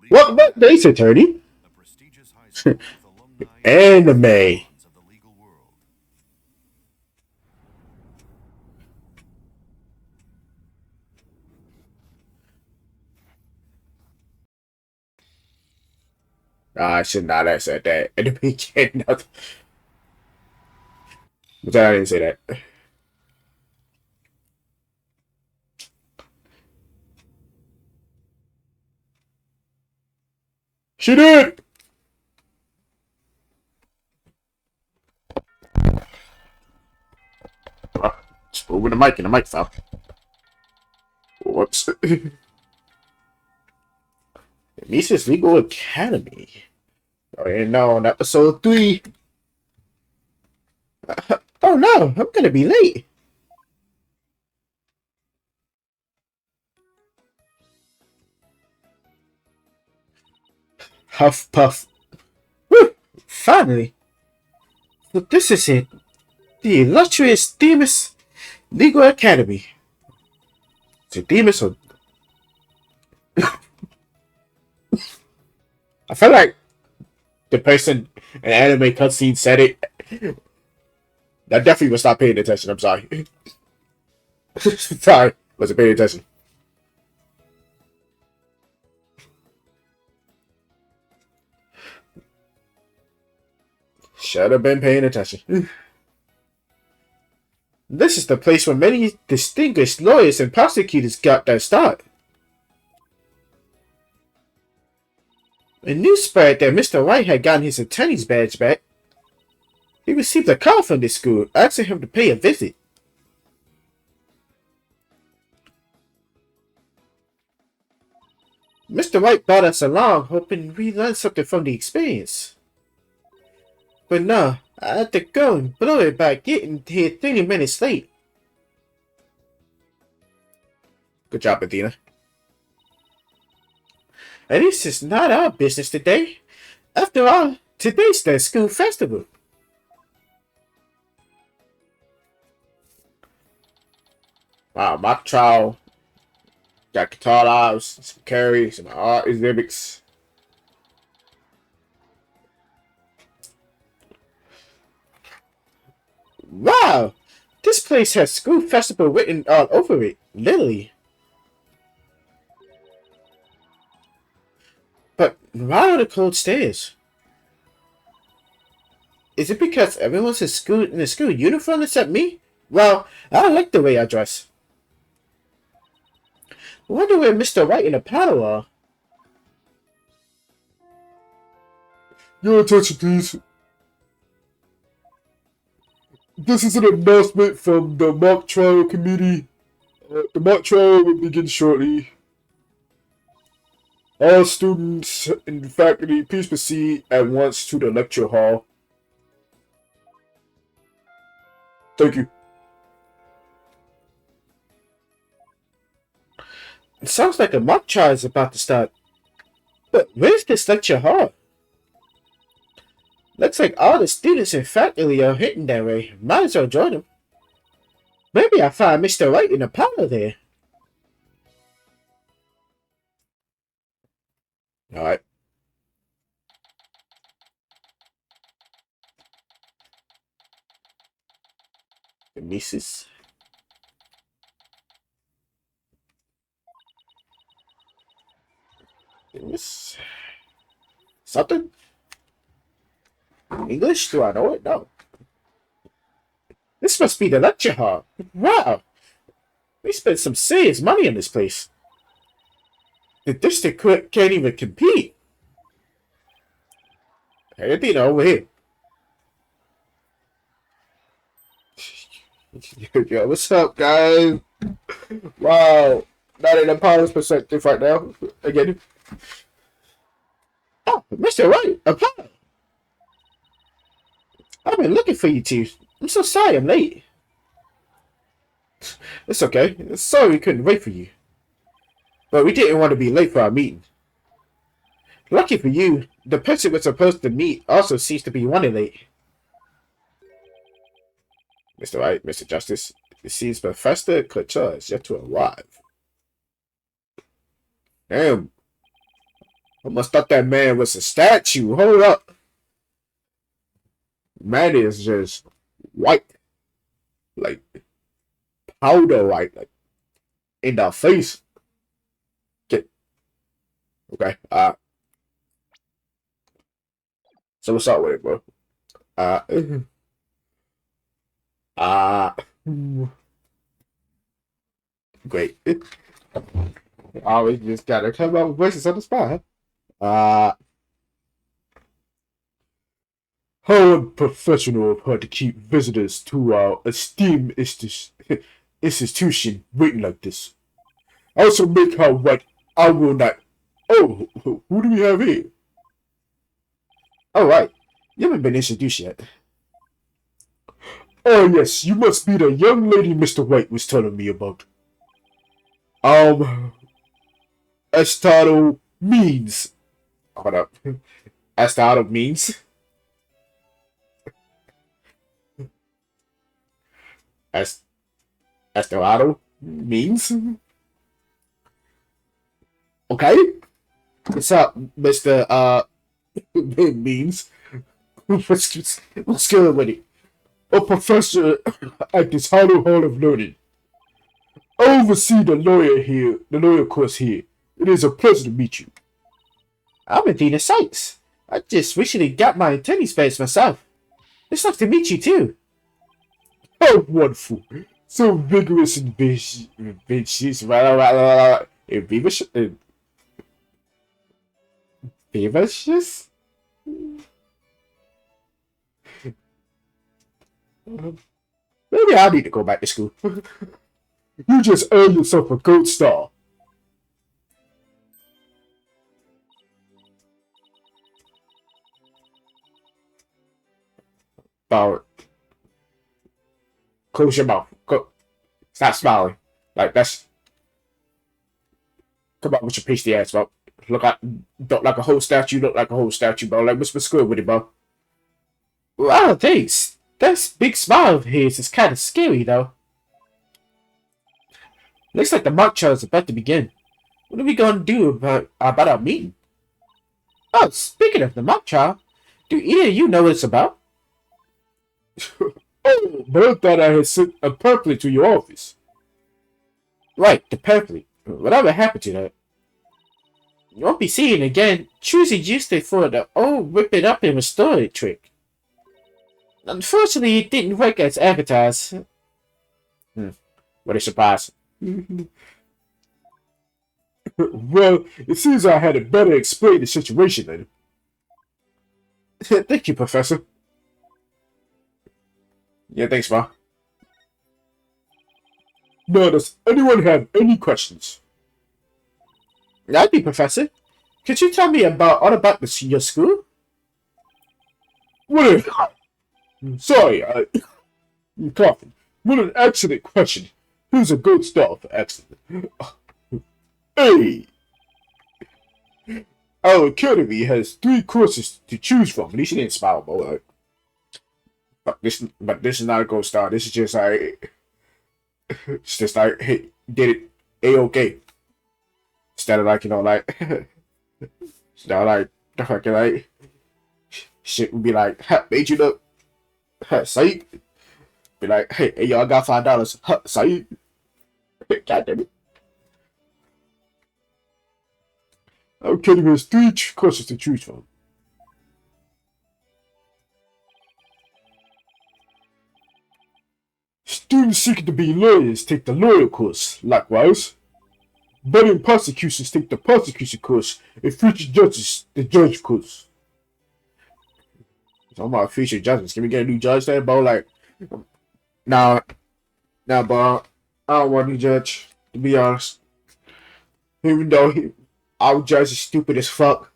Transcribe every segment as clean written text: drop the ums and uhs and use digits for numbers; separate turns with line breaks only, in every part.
Welcome back, Ace Attorney. Anime. I should not have said that in the beginning. But I didn't say that. She did. Just moving the mic and the mic fell. Whoops. Mises Legal Academy. Oh, and now on episode 3. Oh no, I'm gonna be late. Huff puff. Woo! Finally. But this is it. The illustrious Demas Legal Academy. Is it Demas or... I feel like the person in anime cutscene said it. That definitely was not paying attention. I'm sorry. Sorry, wasn't paying attention. Should have been paying attention. This is the place where many distinguished lawyers and prosecutors got their start. A news spread that Mr. White had gotten his attorney's badge back. He received a call from this school asking him to pay a visit. Mr. White brought us along, hoping we learn something from the experience. But no, I had to go and blow it by getting here 30 minutes late. Good job, Athena. And this is not our business today. After all, today's the school festival. Wow, mock trial. Got guitar lives, some carry, some art exhibits. Wow! This place has school festival written all over it, literally. But why are the cold stairs? Is it because everyone's in the school uniform except me? Well, I like the way I dress. I wonder where Mr. White and the paddle are. Your attention, please. This is an announcement from the mock trial committee. The mock trial will begin shortly. All students and faculty, please proceed at once to the lecture hall. Thank you. It sounds like a mock trial is about to start. But where's this lecture hall? Looks like all the students and faculty are hitting that way. Might as well join them. Maybe I'll find Mr. White in the parlor there. Alright. The nieces. This something? English? Do I know it? No. This must be the lecture hall. Wow. We spent some serious money on this place. The district can't even compete. Hey, Athena, over here. Yo, what's up, guys? Wow. Not in a polished perspective right now. Again. Oh, Mr. White, a pie. I've been looking for you two. I'm so sorry I'm late. It's okay. Sorry we couldn't wait for you. But we didn't want to be late for our meeting. Lucky for you, the person we're supposed to meet also seems to be running late. Mr. White, Mr. Justice, it seems Professor Couture is yet to arrive. Damn. I must thought that man was a statue. Hold up. Man is just white. Like powder white. Like in the face. Get okay. So what's up with it, bro? Uh uh great. I always just gotta come up with voices on the spot, huh? How unprofessional of her to keep visitors to our esteemed institution waiting like this. I also make her what I will not. Oh, who do we have here? Oh, right. You haven't been introduced yet. Oh, yes, you must be the young lady Mr. White was telling me about. Estado means. Hold up. Estado means. Estado means. Okay. What's up, Mr. Means? What's good with it? A professor at this Hollow Hall of Learning. I oversee the lawyer course here. It is a pleasure to meet you. I'm Athena Sykes. I just recently got my attorney space myself. It's nice to meet you too. Oh, wonderful. So vigorous and vicious. Vivacious? Vivacious? Maybe I need to go back to school. You just earned yourself a gold star. Bauer, close your mouth. Stop smiling. Like that's. Come on with your pasty ass, bro. Don't like a whole statue. Look like a whole statue, bro. Like what's good with it, bro? Wow, thanks. That big smile of his is kind of scary, though. Looks like the mock trial is about to begin. What are we going to do about our meeting? Oh, speaking of the mock trial, do either of you know what it's about? Oh, but I thought I had sent a pamphlet to your office. Right, the pamphlet. Whatever happened to that? You won't be seeing it again. Choosy used it for the old rip it up and restore it trick. Unfortunately, it didn't work as advertised. What a surprise. Well, it seems I had to better explain the situation then. Thank you, Professor. Yeah, thanks, Ma. Now, does anyone have any questions? That'd be, Professor. Could you tell me all about your school? What sorry, I'm coughing. What an excellent question. Here's a good star for excellent. Hey! Our academy has 3 courses to choose from. At least you didn't smile, bro. But this is not a gold star. This is just like, it's just like, hey, did it A-OK. Instead of like, instead of like, the fucking like, shit would be like, made you look, psych. Be like, hey, y'all got $5, psych. God damn it. Okay, there's 3 courses to choose from. Students seeking to be lawyers take the lawyer course. Likewise, budding prosecutors take the prosecution course, and future judges the judge course. Talking about future judges. Can we get a new judge there, bro? Like, nah, bro. I don't want a new judge, to be honest. Even though our judge is stupid as fuck,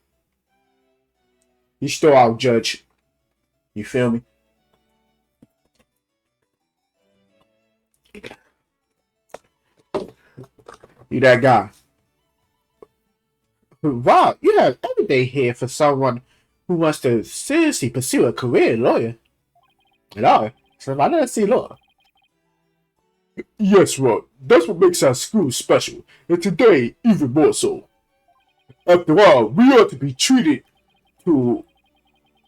he's still our judge. You feel me? You that guy. Wow, you have every day here for someone who wants to seriously pursue a career in lawyer. Law? So why did I say law? Yes, Rod. That's what makes our school special, and today even more so. After all, we ought to be treated to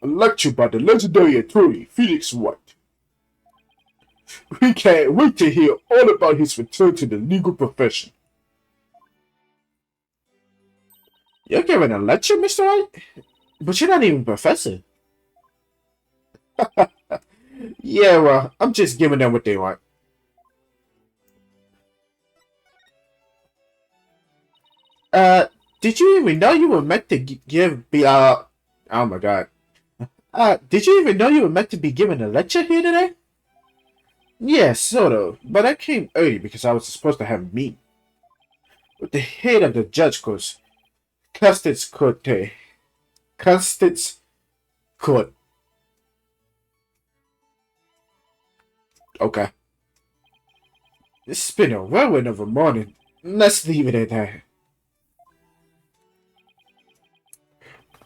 a lecture by the legendary attorney Felix White. We can't wait to hear all about his return to the legal profession. You're giving a lecture, Mr. White? But you're not even a professor. Yeah, well, I'm just giving them what they want. Uh, did you even know you were meant to give be oh my god. Did you even know you were meant to be giving a lecture here today? Yes, sort of. But I came early because I was supposed to have a meeting with the head of the judge course, Constance Court. Constance Court. Okay. It's been a whirlwind of a morning. Let's leave it at that.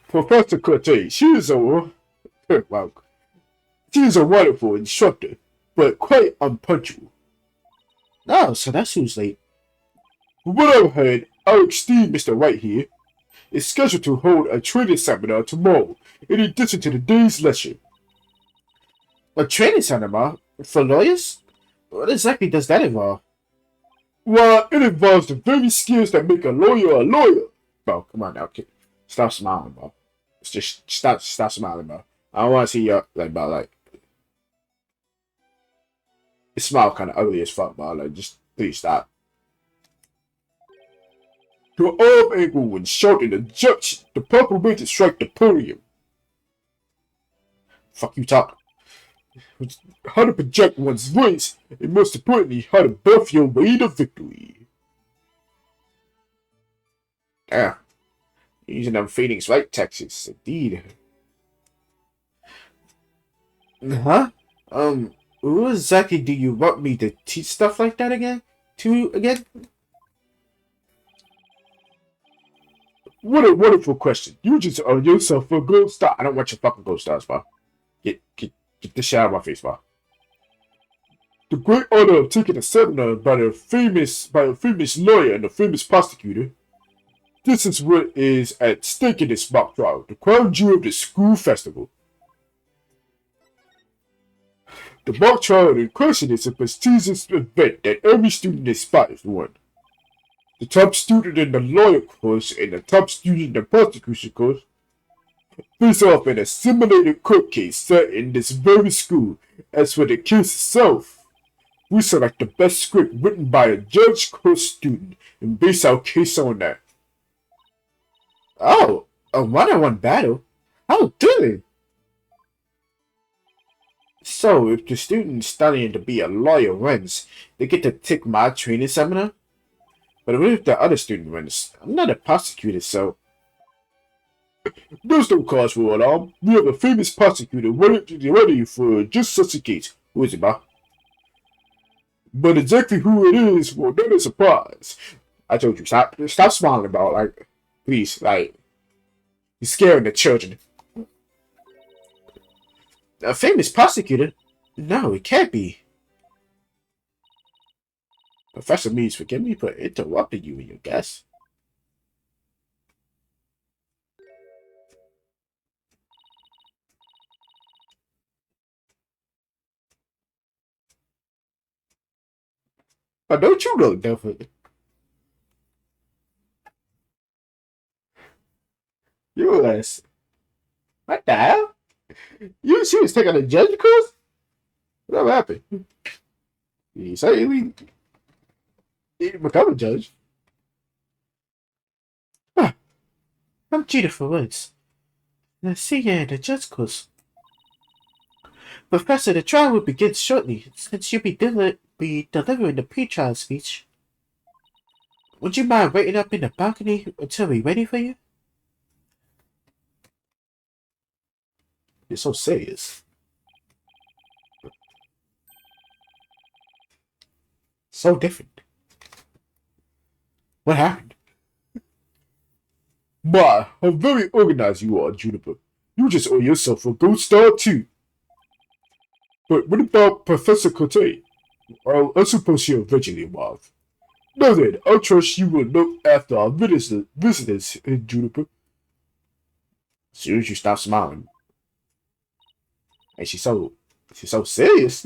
Professor Corte, well, she is a wonderful instructor, but quite unpunctual. Oh, so that's who's late. From what I've heard, our esteemed Mr. White here is scheduled to hold a training seminar tomorrow in addition to the day's lecture. A training seminar? For lawyers? What exactly does that involve? Well, it involves the very skills that make a lawyer a lawyer. Bro, come on now, kid. Stop smiling, bro. Just stop smiling, bro. I don't want to see your, like, bro, like, your smile kind of ugly as fuck, bro. Like, just, please stop. Your arm angle when short in the judge, the proper way to strike the podium. Fuck you talk. How to project one's voice, and most importantly, how to buff your way to victory. Ah, using them Phoenix Wright texts, indeed. Huh? Who exactly do you want me to teach stuff like that again? Again? What a wonderful question. You just earned yourself a gold star. I don't want your fucking gold stars, bro. Get this shit out of my face, bro. The great honor of taking a seminar by a famous lawyer and a famous prosecutor. This is what is at stake in this mock trial, the crown jewel of the school festival. The mock trial in question is a prestigious event that every student aspires to win. The top student in the lawyer course and the top student in the prosecution course face off in a simulated court case set in this very school. As for the case itself, we select the best script written by a judge course student and base our case on that. Oh, a one-on-one battle? How thrilling! So, if the student studying to be a lawyer wins, they get to take my training seminar? But what if the other student wins? I'm not a prosecutor, so... There's no cause for alarm. We have a famous prosecutor ready for just such a case. Who is it, ma? But exactly who it is will not a surprise. I told you, stop smiling about, like, please, like, you're scaring the children. A famous prosecutor? No, it can't be. Professor Mees, forgive me for interrupting you in your guess. But don't you know, definitely. You ass. What the hell? She was taking a judge course? What happened? He said he didn't become a judge. Huh. I'm cheated for once. Let's see you the judge course. Professor, the trial will begin shortly, since you'll be delivering the pre-trial speech. Would you mind waiting up in the balcony until we're ready for you? You're so serious. So different. What happened? My, how very organized you are, Juniper. You just owe yourself a gold star too. But what about Professor Cote? I suppose you're eventually involved. Now then, I trust you will look after our visitors, Juniper. As soon as you stop smiling. And she's so serious.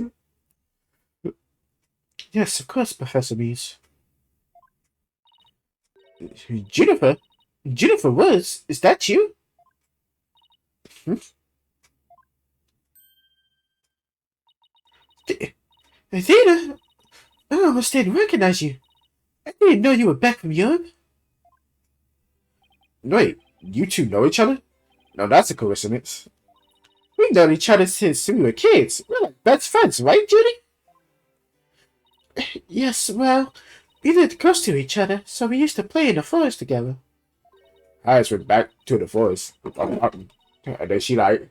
Yes, of course, Professor Mees. Jennifer? Jennifer Woods? Is that you? Hmm? Athena? I almost didn't recognize you. I didn't know you were back from Europe. Wait, you two know each other? No, that's a coincidence. We've known each other since we were kids. We're like best friends, right, Judy? Yes, well, we lived close to each other, so we used to play in the forest together. I just went back to the forest. And then she like,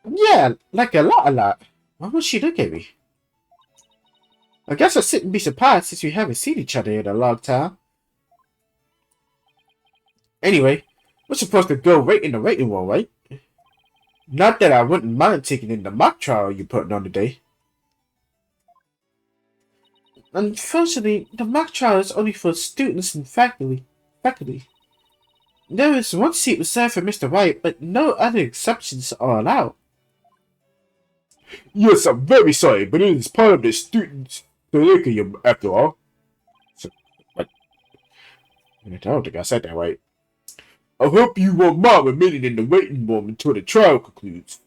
yeah, like a lot. Why would she look at me? I guess I shouldn't be surprised since we haven't seen each other in a long time. Anyway, we're supposed to go right in the waiting room, right? Not that I wouldn't mind taking in the mock trial you're putting on today. Unfortunately, the mock trial is only for students and faculty. There is one seat reserved for Mr. White, but no other exceptions are allowed. Yes, I'm very sorry, but it is part of the student's curriculum after all. So, what? I don't think I said that right. I hope you won't mind remaining in the waiting room until the trial concludes.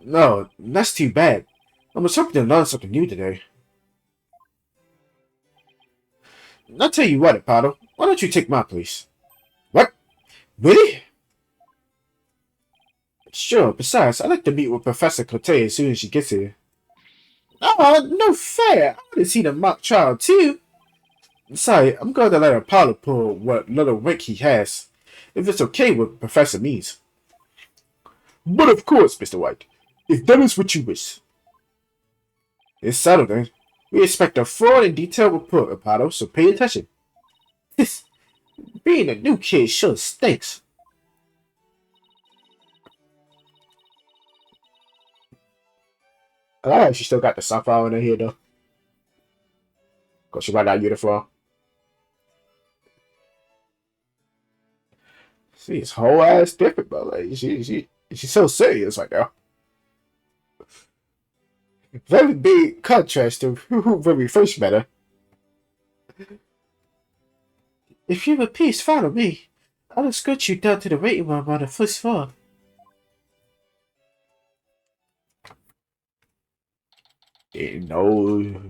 No, that's too bad. I was hoping to learn something new today. I'll tell you what, Apollo. Why don't you take my place? What? Really? Sure, besides, I'd like to meet with Professor Cote as soon as she gets here. Oh, no fair. I want to see the mock trial, too. Sorry, I'm going to let Apollo pull what little wink he has, if it's okay with Professor Mees. But of course, Mr. White, if that is what you wish. It's settled then. We expect a full and detailed report, Apollo, so pay attention. Being a new kid sure stinks. I like how she still got the sunflower in her hair, though. Because she right out uniform. She's whole ass different, bro. Like, she's so serious right now. Very big contrast to when we first met her. If you would please follow me, I'll escort you down to the waiting room on the first floor. Didn't know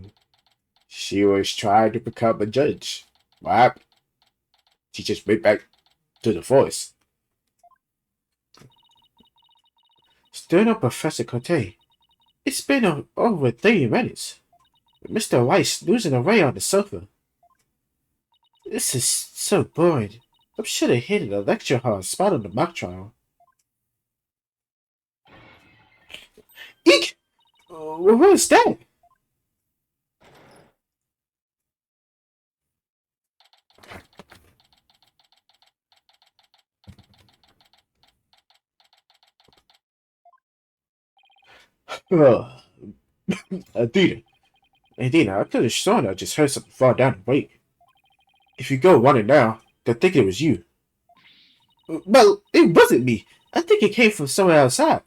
she was trying to become a judge. What happened? She just went back to the forest. Still no Professor Cote. It's been over 30 minutes. Mr. White's losing away on the sofa. This is so boring. I should have hit the lecture hall spot on the mock trial. Eek! What is that? Adina. Adina, I could have sworn I just heard something fall down and wait. If you go running now, they'll think it was you. Well, it wasn't me. I think it came from somewhere outside.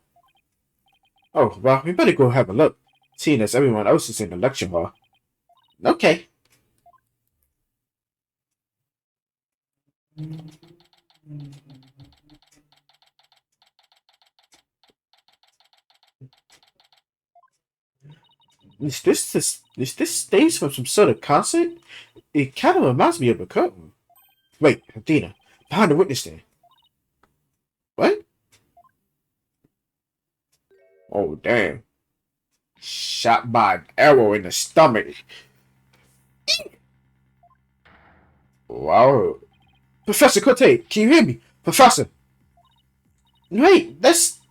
Oh, well, we better go have a look, seeing as everyone else is in the lecture hall. Okay. Is this stage from some sort of concert? It kind of reminds me of a curtain. Wait, Athena, behind the witness stand. What? Oh, damn. Shot by an arrow in the stomach. Wow. Professor Cote, can you hear me? Professor! Wait, that's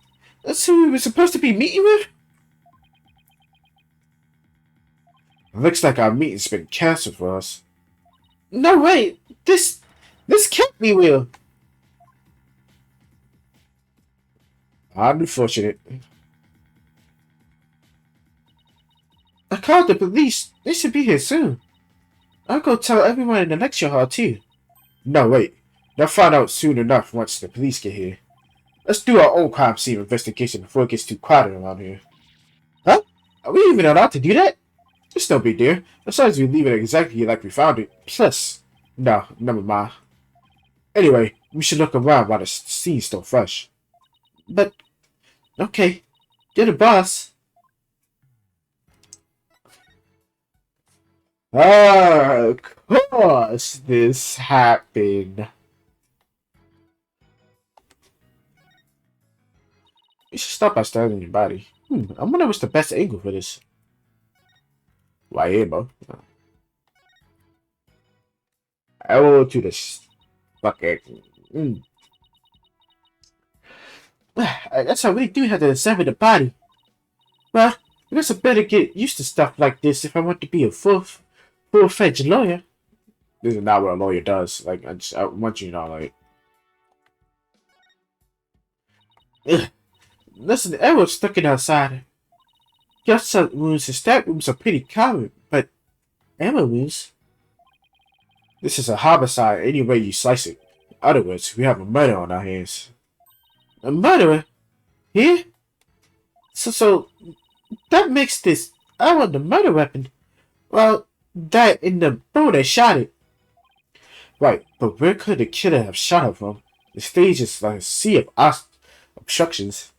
who we were supposed to be meeting with? Looks like our meeting's been cancelled for us. No way! This can't be real! Unfortunate. I called the police. They should be here soon. I'll go tell everyone in the lecture hall too. No, wait. They'll find out soon enough once the police get here. Let's do our own crime scene investigation before it gets too crowded around here. Huh? Are we even allowed to do that? It's no big deal. As long as we leave it exactly like we found it. Plus, no, never mind. Anyway, we should look around while the scene's still fresh. But, okay. You're the boss. Of course this happened. You should stop by staring at your body. I wonder what's the best angle for this. Why, ammo? Arrow to the bucket. I guess I really do have to examine the body. Well, I guess I better get used to stuff like this if I want to be a full-fledged lawyer. This is not what a lawyer does. Like, I want you to know, like... Ugh. Listen, the arrow's stuck in outside. Gunshot wounds and stab wounds are pretty common, but ammo wounds? This is a homicide any way you slice it. In other words, we have a murder on our hands. A murderer? Here? So that makes this arrow the murder weapon. Well, that in the bow that shot it. Right, but where could the killer have shot her from? The stage is like a sea of obstructions.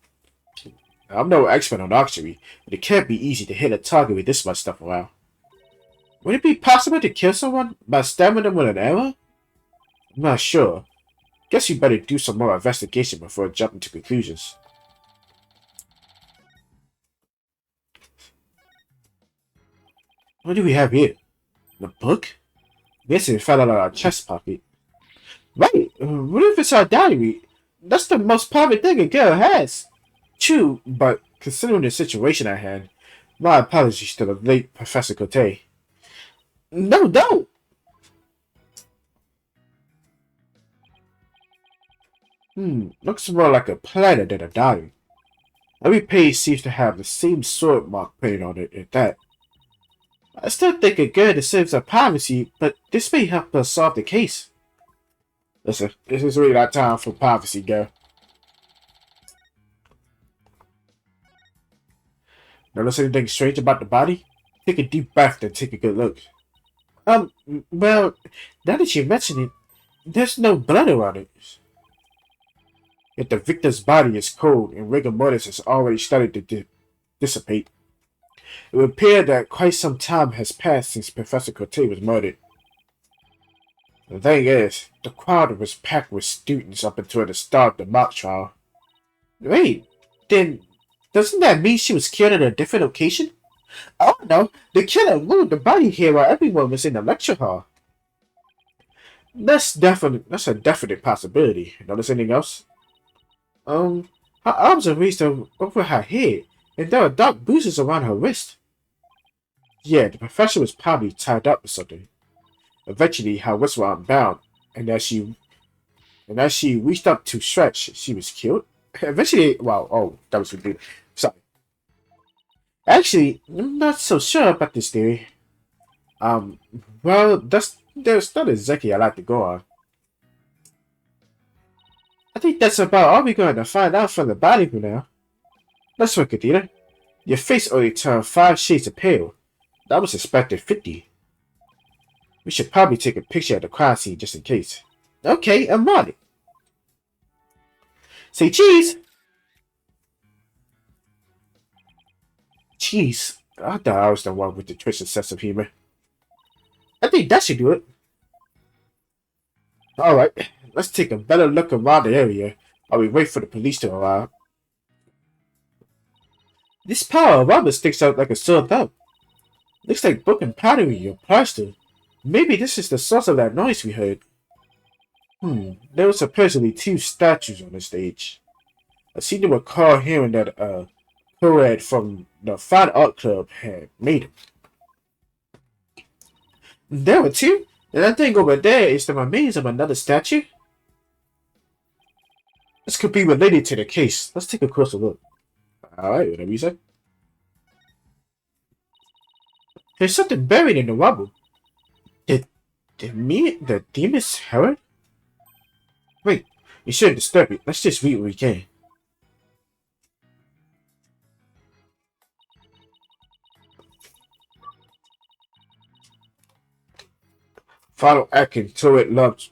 I'm no expert on archery, but it can't be easy to hit a target with this much stuff around. Would it be possible to kill someone by stabbing them with an arrow? I'm not sure. Guess you better do some more investigation before jumping to conclusions. What do we have here? A book? Guess it fell out of our chest pocket. Right, what if it's our diary? That's the most private thing a girl has. True, but considering the situation at hand, my apologies to the late Professor Cote. No, don't! Looks more like a planet than a diary. Every page seems to have the same sword mark painted on it at that. I still think a girl deserves our privacy, but this may help us solve the case. Listen, this is really not time for privacy, girl. Notice anything strange about the body? Take a deep breath and take a good look. Well, now that you mention it, there's no blood around it. Yet the victim's body is cold and rigor mortis has already started to dissipate. It would appear that quite some time has passed since Professor Cote was murdered. The thing is, the crowd was packed with students up until the start of the mock trial. Wait, then doesn't that mean she was killed at a different location? Oh no, the killer moved the body here while everyone was in the lecture hall. That's a definite possibility. Notice anything else? Her arms are raised over her head, and there are dark bruises around her wrist. Yeah, the professor was probably tied up with something. Eventually, her wrists were unbound, and as she reached up to stretch, she was killed. Eventually, that was ridiculous. Sorry. Actually, I'm not so sure about this theory. Well, there's not exactly a lot to go on. I think that's about all we're going to find out from the body for now. Let's look, Adina. Your face only turned 5 shades of pale. I was expecting 50. We should probably take a picture of the crime scene just in case. Okay, I'm on it. Say cheese! Cheese? I thought I was the one with the twisted sense of humor. I think that should do it. Alright, let's take a better look around the area while we wait for the police to arrive. This pile of rubber sticks out like a sore thumb. Looks like broken pottery or plaster. Maybe this is the source of that noise we heard. There were supposedly 2 statues on the stage. I seem to recall hearing that co-ed from the Fine Art Club had made them. There were 2? And that thing over there is the remains of another statue? This could be related to the case. Let's take a closer look. Alright, whatever you say. There's something buried in the rubble. The demon's herald? Wait, you shouldn't disturb it. Let's just read what we can. Final acting toward love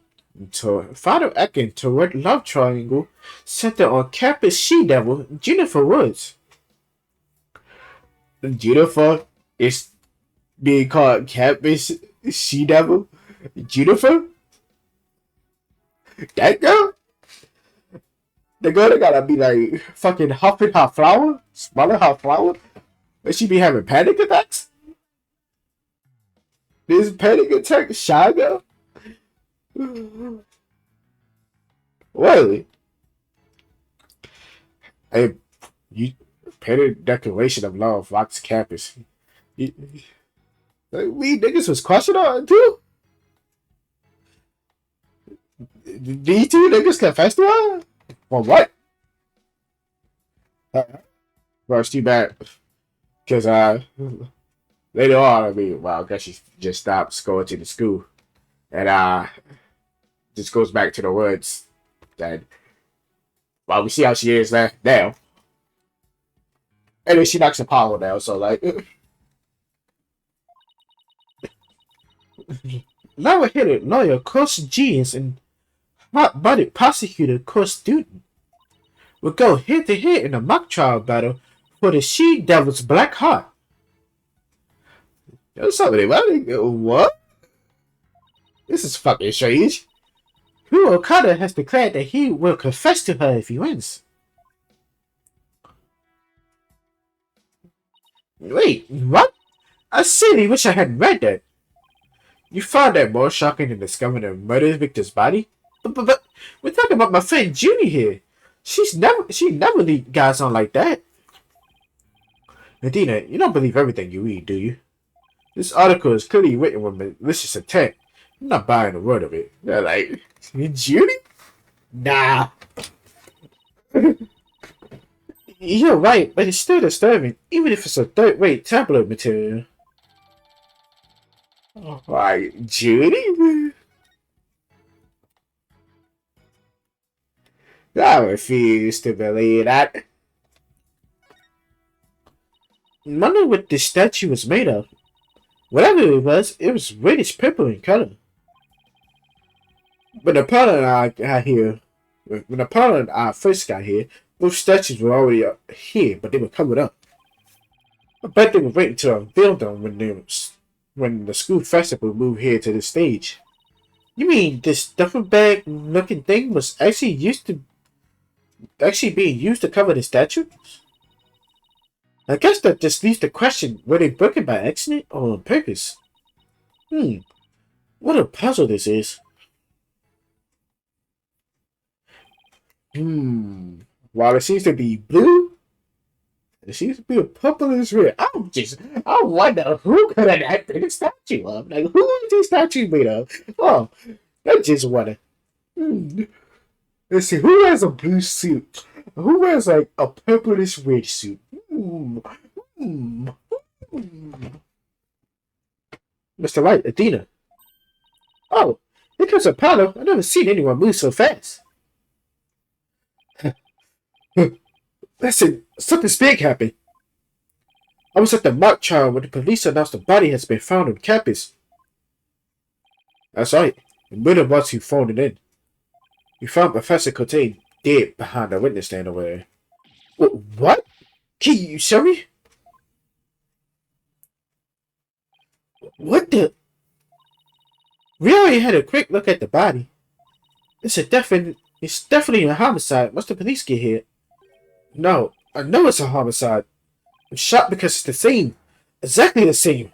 triangle center on campus she-devil Jennifer Woods. Jennifer is being called campus she-devil Jennifer? That girl? The girl that gotta be like fucking huffing her flower? Smelling her flower? But she be having panic attacks? This panic attack shy girl? Really? Hey, you painted declaration of love Fox campus. We niggas was crushing on it too? These two niggas confessed to her? For what? First, too bad. Because, later on, I mean, well, I guess she just stops going to the school. And, just goes back to the woods. And, well, we see how she is now. And then she knocks Apollo down, so, like... Now a hidden lawyer, course genius, and hot-bodied prosecutor, course student will go head-to-head in a mock trial battle for the she-devil's black heart. Yo, somebody, what? This is fucking strange. Who Okada has declared that he will confess to her if he wins. Wait, what? I really wish I hadn't read that. You found that more shocking than discovering a murder victim's body? But we're talking about my friend Junie here. She never lead guys on like that. Medina, you don't believe everything you read, do you? This article is clearly written with malicious intent. I'm not buying a word of it. They're like, Junie? Nah. You're right, but it's still disturbing, even if it's a third-rate tabloid material. Why, Judy? I refuse to believe that. Wonder what this statue was made of. Whatever it was reddish purple in color. When Apollo and I first got here, both statues were already here, but they were covered up. I bet they were waiting to unveil them when the school festival moved here to the stage. You mean this duffel bag looking thing was actually being used to cover the statue? I guess that just leaves the question, were they broken by accident or on purpose? What a puzzle this is. While it seems to be blue, it seems to be a purplish red. I wonder who could have acted the statue of? Like, who is this statue made of? Oh, I just wonder. Let's see, who has a blue suit? Who wears like a purplish red suit? Mr. White, Athena. Oh, here comes Apollo. I've never seen anyone move so fast. Listen, something's big happened. I was at the mock trial when the police announced the body has been found on campus. That's right. And we're the ones who phoned it in. We found Professor Cotain dead behind the witness stand over there. What? Can you show me? What the? We already had a quick look at the body. It's definitely a homicide. Once the police get here. No, I know it's a homicide. I'm shocked because it's the same. Exactly the same.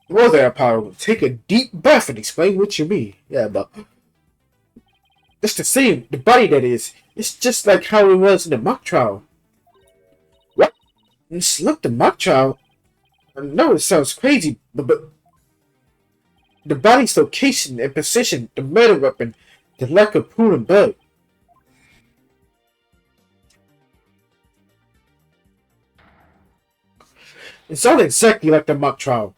Well there, Apollo. Take a deep breath and explain what you mean. Yeah, but it's the same. The body, that is. It's just like how it was in the mock trial. What? Look, the mock trial. I know it sounds crazy, but The body's location and position, the murder weapon, the lack of pool and blood. It's all exactly like the mock trial.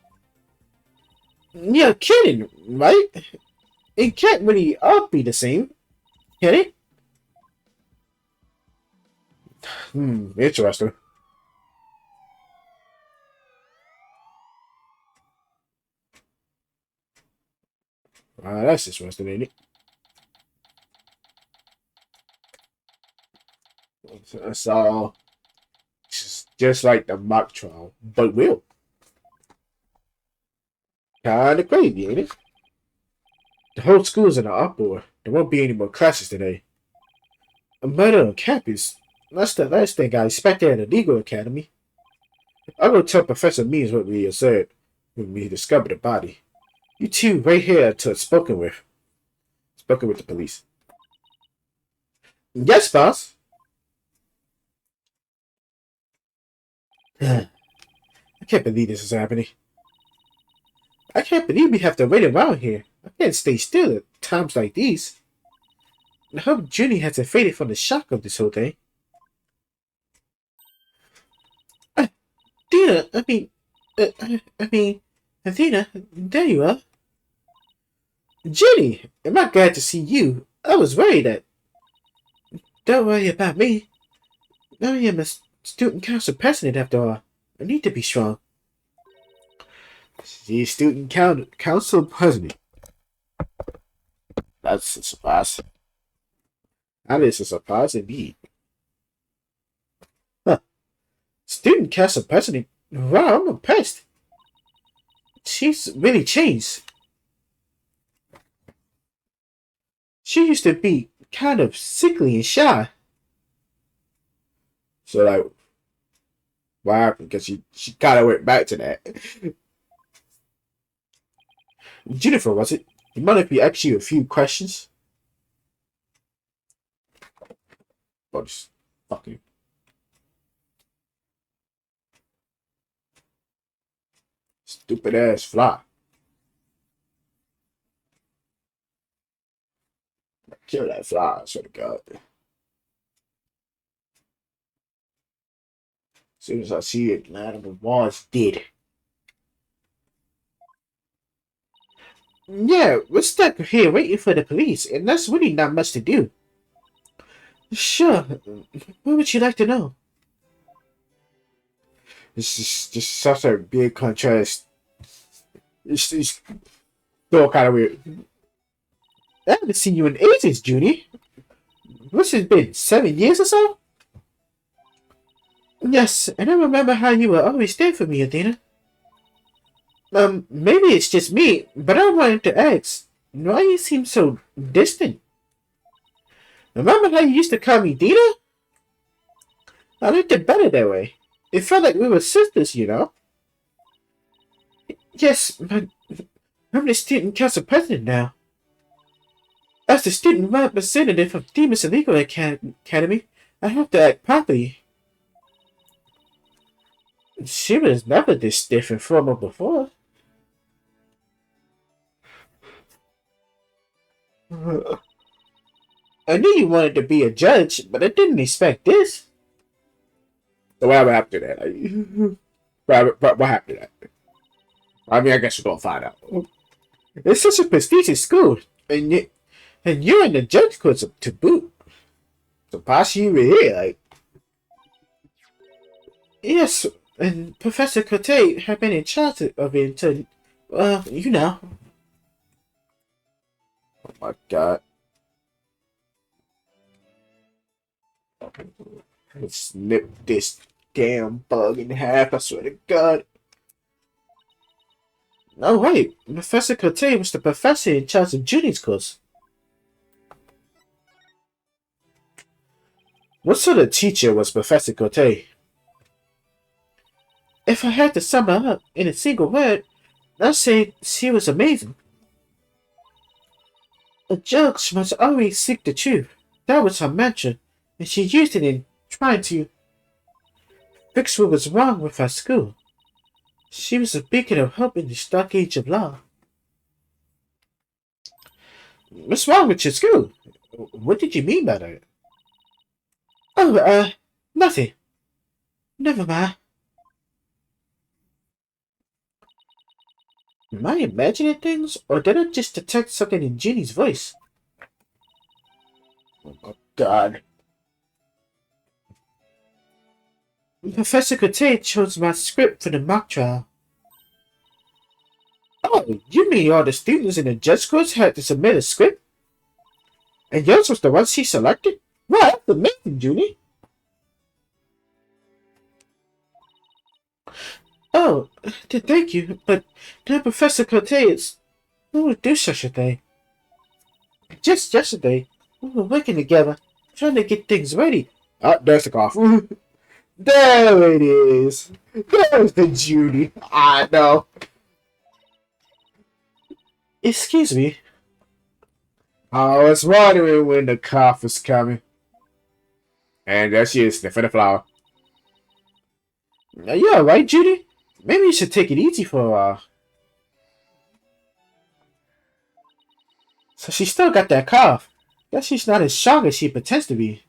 You're kidding, right? It can't really all be the same, can it? Interesting. That's interesting, ain't it? So, it's just like the mock trial, but real. Kinda crazy, ain't it? The whole school's in an uproar. There won't be any more classes today. A murder on campus? That's the last thing I expected at a legal academy. I'll go tell Professor Means what we said when we discovered the body. You two right here to spoken with. Spoken with the police. Yes, boss. I can't believe this is happening. I can't believe we have to wait around here. I can't stay still at times like these. I hope Junie hasn't faded from the shock of this whole thing. Dina, Athena, there you are. Junie, am I glad to see you? I was worried that... Don't worry about me. I am a student council president after all. I need to be strong. She's student council president. That's a surprise. That is a surprise indeed. Huh. Student council president? Wow, I'm impressed. She's really changed. She used to be kind of sickly and shy. So, like, what happened? Because she kind of went back to that. Jennifer, was it? You mind if we ask you a few questions? Oh, just fucking... Stupid ass fly. Kill that fly, I swear to God. As soon as I see it, man, the wall's dead. Yeah, we're stuck here waiting for the police, and that's really not much to do. Sure. What would you like to know? This is just such a big contrast. It's still kind of weird. I haven't seen you in ages, Junie. What's it been, 7 years or so? Yes, and I remember how you were always there for me, Athena. Maybe it's just me, but I wanted to ask, why you seem so distant? Remember how you used to call me Dina? I liked it better that way. It felt like we were sisters, you know? Yes, but I'm the student council president now. As the student representative of Demon's Illegal Academy, I have to act properly. She was never this stiff and formal before. I knew you wanted to be a judge, but I didn't expect this. So what happened after that? What happened to that? I mean, I guess we're gonna find out. It's such a prestigious school, and you're in the judge course to boot. So possibly you were here, like. Yes, and Professor Cote had been in charge of it until, well, you know. Oh my God. Let's snip this damn bug in half, I swear to God. Oh wait, Professor Cote was the professor in charge of Junie's course. What sort of teacher was Professor Cote? If I had to sum her up in a single word, I'd say she was amazing. A judge must always seek the truth. That was her mantra, and she used it in trying to fix what was wrong with our school. She was a beacon of hope in this dark age of law. What's wrong with your school? What did you mean by that? Oh, nothing. Never mind. Am I imagining things, or did I just detect something in Ginny's voice? Oh my god. Professor Cote chose my script for the mock trial. Oh, you mean all the students in the judge course had to submit a script? And yours was the one she selected? Wow, that's amazing, Junie. Oh, thank you, but Professor Cote is... Who would do such a thing? Just yesterday, we were working together, trying to get things ready. Oh, there's the cough. There it is. There's the Judy. I know. Excuse me. I was wondering when the cough was coming. And there she is, sniffing the flower. Are you alright, Judy? Maybe you should take it easy for a while. So she still got that cough. Guess she's not as strong as she pretends to be.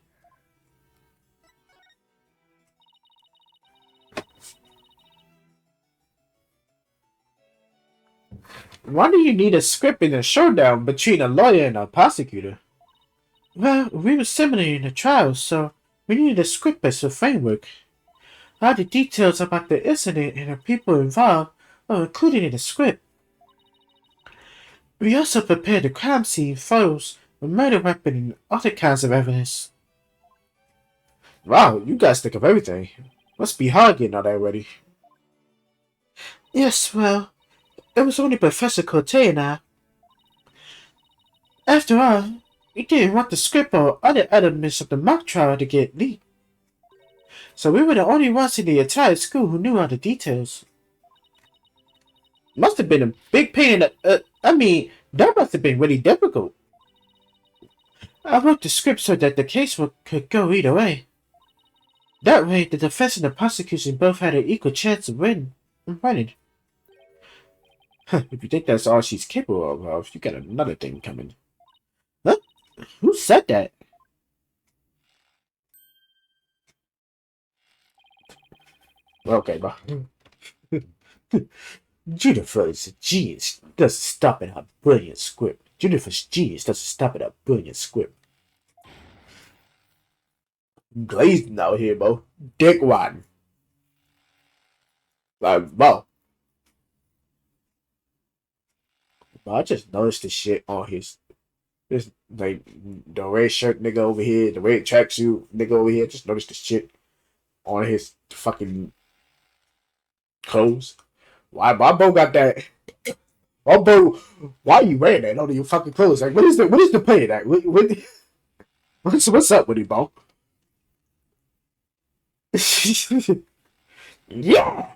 Why do you need a script in a showdown between a lawyer and a prosecutor? Well, we were simulating a trial, so we needed a script as a framework. All the details about the incident and the people involved are included in the script. We also prepared the crime scene, photos, a murder weapon, and other kinds of evidence. Wow, you guys think of everything. Must be hard getting all that ready. Yes, well, it was only Professor Cote and I. After all, we didn't want the script or other elements of the mock trial to get leaked. So we were the only ones in the entire school who knew all the details. Must have been a big pain in the... that must have been really difficult. I wrote the script so that the case could go either way. That way, the defense and the prosecution both had an equal chance of winning. If you think that's all she's capable of, you got another thing coming. Huh? Who said that? Okay, bro. Jennifer is a genius. Doesn't stop at her brilliant script. Jennifer's genius doesn't stop at her brilliant script. Glazing out here, bro. Dick rotten. Bro. I just noticed the shit on this like the red shirt nigga over here, the red tracksuit nigga over here. Just noticed the shit on his fucking clothes. Why Bobo got that? Bobo, why are you wearing that under your fucking clothes? Like, what is the play of that? What's up with you, Bo? Yeah.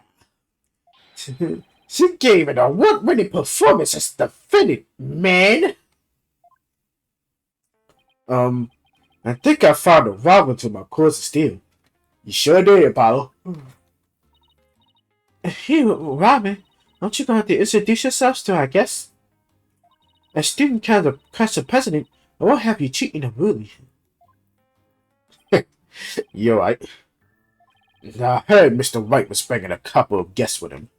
She gave it a award-winning performance as defendant, man. I think I found a rival to my course of steel. You sure did, Apollo. Hey, Robin, aren't you going to introduce yourselves to our guests? As student council president, I won't have you treating them rudely. You're right. I heard Mr. Wright was bringing a couple of guests with him.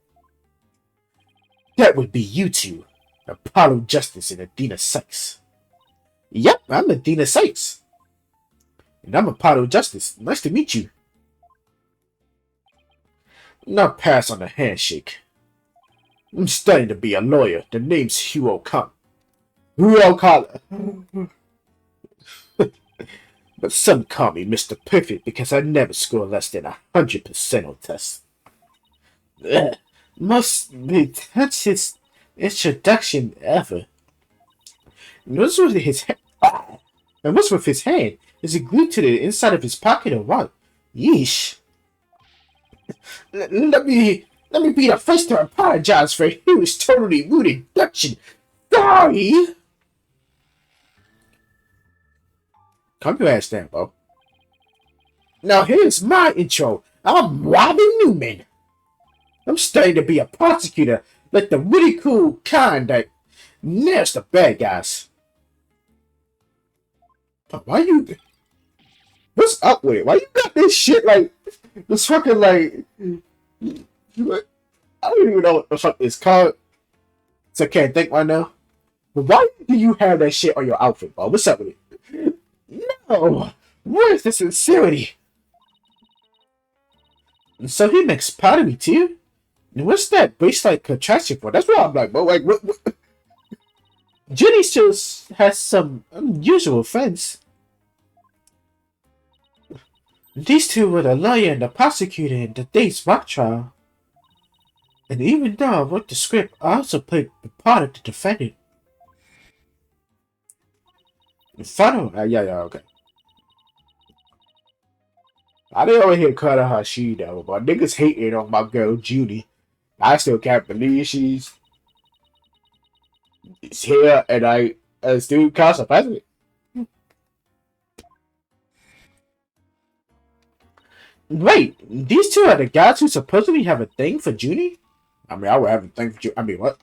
That would be you two, Apollo Justice and Adina Sykes. Yep, I'm Adina Sykes. And I'm Apollo Justice. Nice to meet you. Now pass on the handshake. I'm studying to be a lawyer. The name's Hugh O'Connor. But some call me Mr. Perfect because I never score less than 100% on tests. Most pretentious introduction ever. And what's with his hand? Is it glued to the inside of his pocket or what? Yeesh. Let me be the first to apologize for Hugh's totally rude introduction. Sorry. Calm your ass down, Bo. Now here's my intro. I'm Robin Newman. I'm studying to be a prosecutor, like the really cool kind that nails the bad guys. But why you? What's up with it? Why you got this shit like this fucking like? I don't even know what the fuck it's called. So I can't think right now. But why do you have that shit on your outfit, bro? What's up with it? No. Where's the sincerity? So he makes part of me too? And what's that bracelet contraction for? That's what I'm like, bro. Like, what? Jenny just has some unusual friends. These two were the lawyer and the prosecutor in the day's mock trial. And even though I wrote the script, I also played the part of the defendant. In front of yeah, okay. I didn't over here cut her she though, but niggas hating on my girl Judy. I still can't believe she's here and I still council president. Wait, these two are the guys who supposedly have a thing for Judy? I mean, I would have a thing for Judy. I mean, what?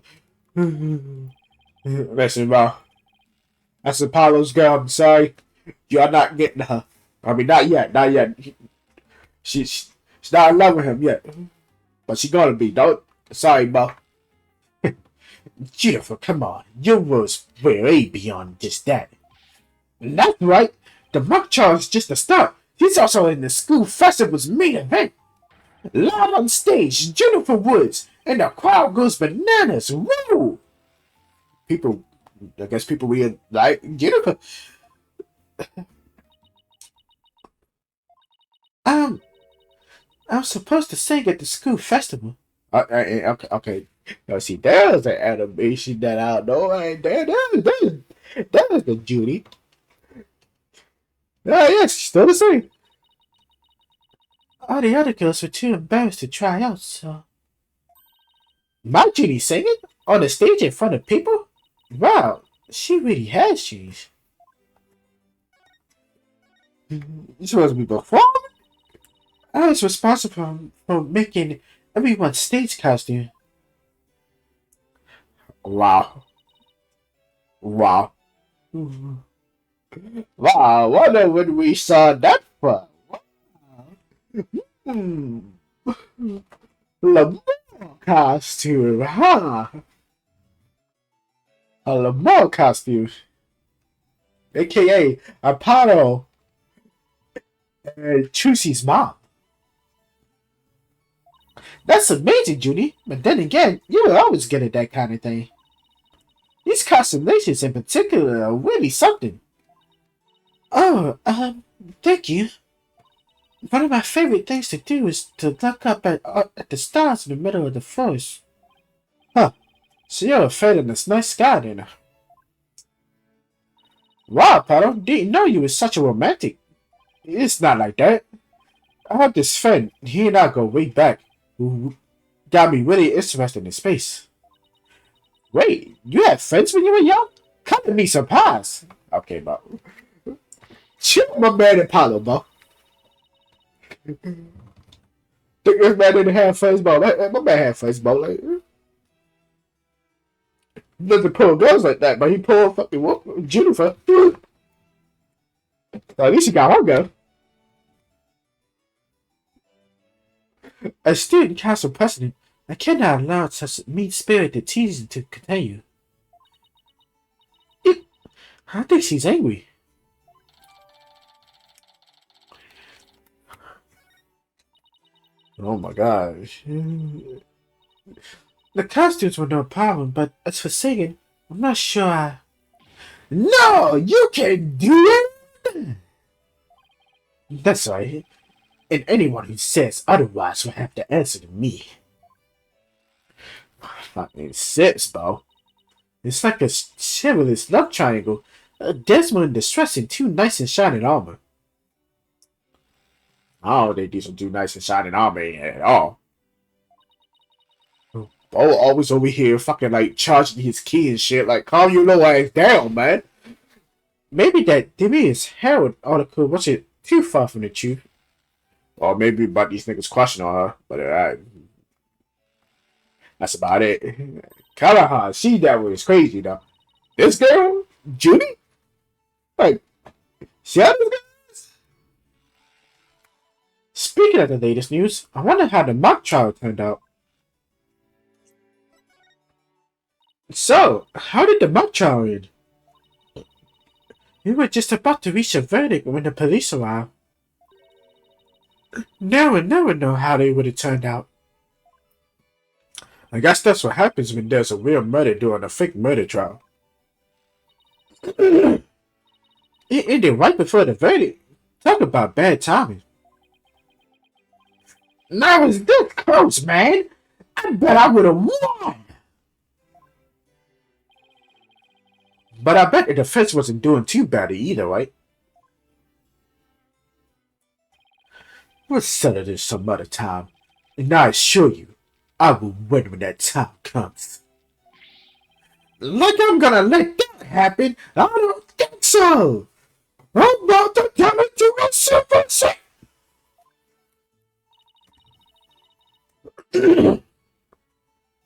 Listen, bro. That's Apollo's girl. I'm sorry. You're not getting her. I mean, not yet. Not yet. She's not in love with him yet. But she's gonna be. Don't. Sorry, bro. Jennifer, come on. Your words way beyond just that. And that's right. The mock trial is just the start. He's also in the school festival's main event. Live on stage, Jennifer Woods, and the crowd goes bananas. Woo! People, I guess people really like Jennifer. I was supposed to sing at the school festival. Okay. Now see, there's an animation that I don't know. That is the Judy. Yes, still the same. All the other girls were too embarrassed to try out, so... My Judy singing? On the stage in front of people? Wow, she really has cheese. You're supposed to be performing? I was responsible for making everyone's stage costume. Wow. Wow. Wow, wonder when we saw that from. Lamar costume, huh? A Lamar costume. AKA Apollo and Trucy's mom. That's amazing, Judy. But then again, you were always good at that kind of thing. These constellations in particular are really something. Oh, thank you. One of my favorite things to do is to look up at the stars in the middle of the forest. Huh. So you're afraid of this nice sky, then? Wow, Pato, didn't know you were such a romantic. It's not like that. I have this friend, he and I go way back, who got me really interested in space. Wait, you had friends when you were young? Come to me surprised. Okay, bro. Chill my man Apollo, bro. Think this man didn't have friends, bro. My man had friends, bro. Like, doesn't pull girls like that, but he pulled fucking Jennifer. At least he got one girl. As student council president, I cannot allow such mean-spirited teasing to continue. I think she's angry. Oh my gosh. The costumes were no problem, but as for singing, I'm not sure I... No! You can do it! That's right. And anyone who says otherwise will have to answer to me. Fucking sips, bro. It's like a chivalrous love triangle. A Desmond in distress in two nice and shining armor. I don't think these will do nice and shining armor at all. Bo always over here fucking like charging his key and shit. Like, calm your little ass down, man. Maybe that Demi's Herald article wasn't too far from the truth. Or maybe about these niggas crushing on her. But that's about it. Callahan, she that was crazy though. This girl, Judy? Like, Shut up, guys! Speaking of the latest news, I wonder how the mock trial turned out. So, how did the mock trial end? We were just about to reach a verdict when the police arrived. Now we'll never know how they would have turned out. I guess that's what happens when there's a real murder during a fake murder trial. It ended right before the verdict. Talk about bad timing. Now it's this close, man. I bet I would have won. But I bet the defense wasn't doing too badly either, right? We'll settle this some other time. And I assure you, I will win when that time comes. Like I'm gonna let that happen? I don't think so. I'm about to turn into a super sick.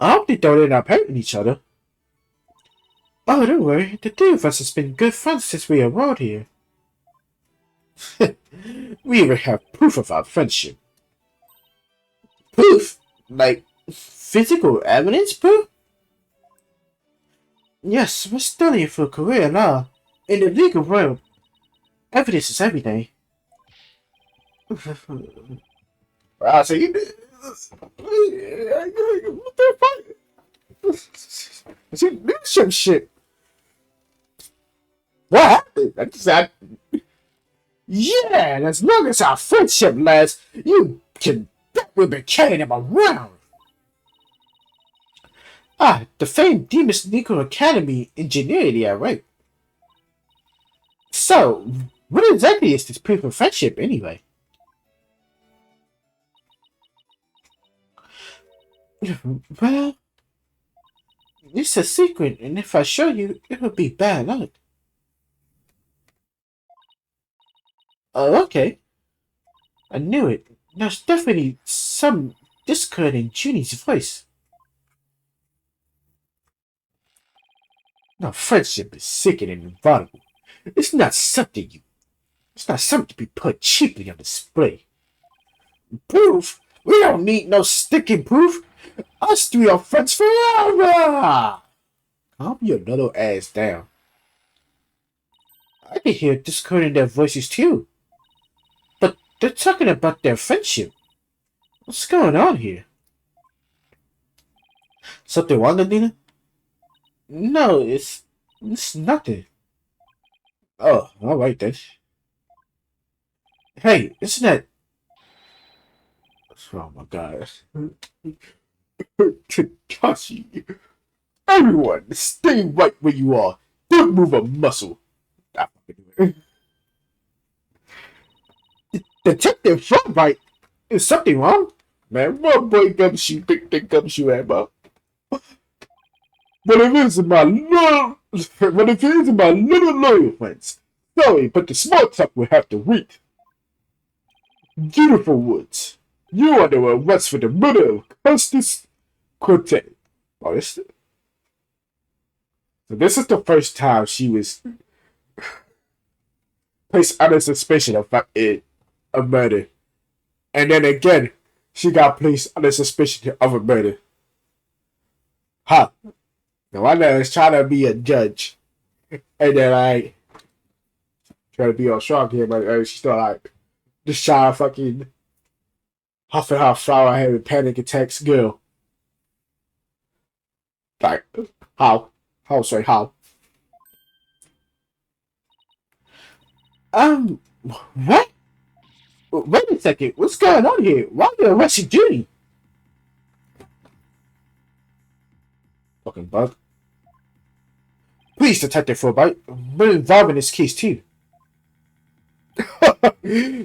I hope they don't end up hurting each other. Oh, don't worry. The two of us has been good friends since we arrived here. We even have proof of our friendship. Proof? Like physical evidence proof? Yes, we're studying for a career in law. In the legal realm, evidence is everything. Wow, so you did. What the fuck? She did some shit. What happened? I just said, yeah, and as long as our friendship lasts, you can bet we'll be carrying him around. Ah, the famed Demon's Legal Academy engineer, yeah, right. So, what exactly is this proof of friendship, anyway? Well, it's a secret, and if I show you, it would be bad luck. Oh, okay. I knew it. There's definitely some discord in Junie's voice. Now, friendship is sickening and vulnerable. It's not something to be put cheaply on display. Proof? We don't need no sticking proof. Us three are friends forever. Calm your little ass down. I can hear discord in their voices too. But they're talking about their friendship. What's going on here? Something wrong, Nina? No, it's nothing. Oh, alright then. Hey, isn't that... Oh my god. Takashi. Everyone, stay right where you are. Don't move a muscle. Detective Frostbite, is something wrong? Man, what boy gumshoe think that gumshoe am up? But if it's my little loyal friends, sorry, but the small talk will have to wait. Beautiful Woods, you are under arrest for the murder of Custis Cortez. Oh, so this is the first time she was placed under suspicion of a murder. And then again, she got placed under suspicion of a murder. Huh. No wonder I was trying to be a judge. And then I try to be all strong here, but she's still like just trying to fucking huffing her flower having panic attacks girl. Like, how? Sorry, how? What? Wait a second, what's going on here? Why are you arresting Judy? Fucking bug. Please, Detective Frostbite, we're involved in this case too.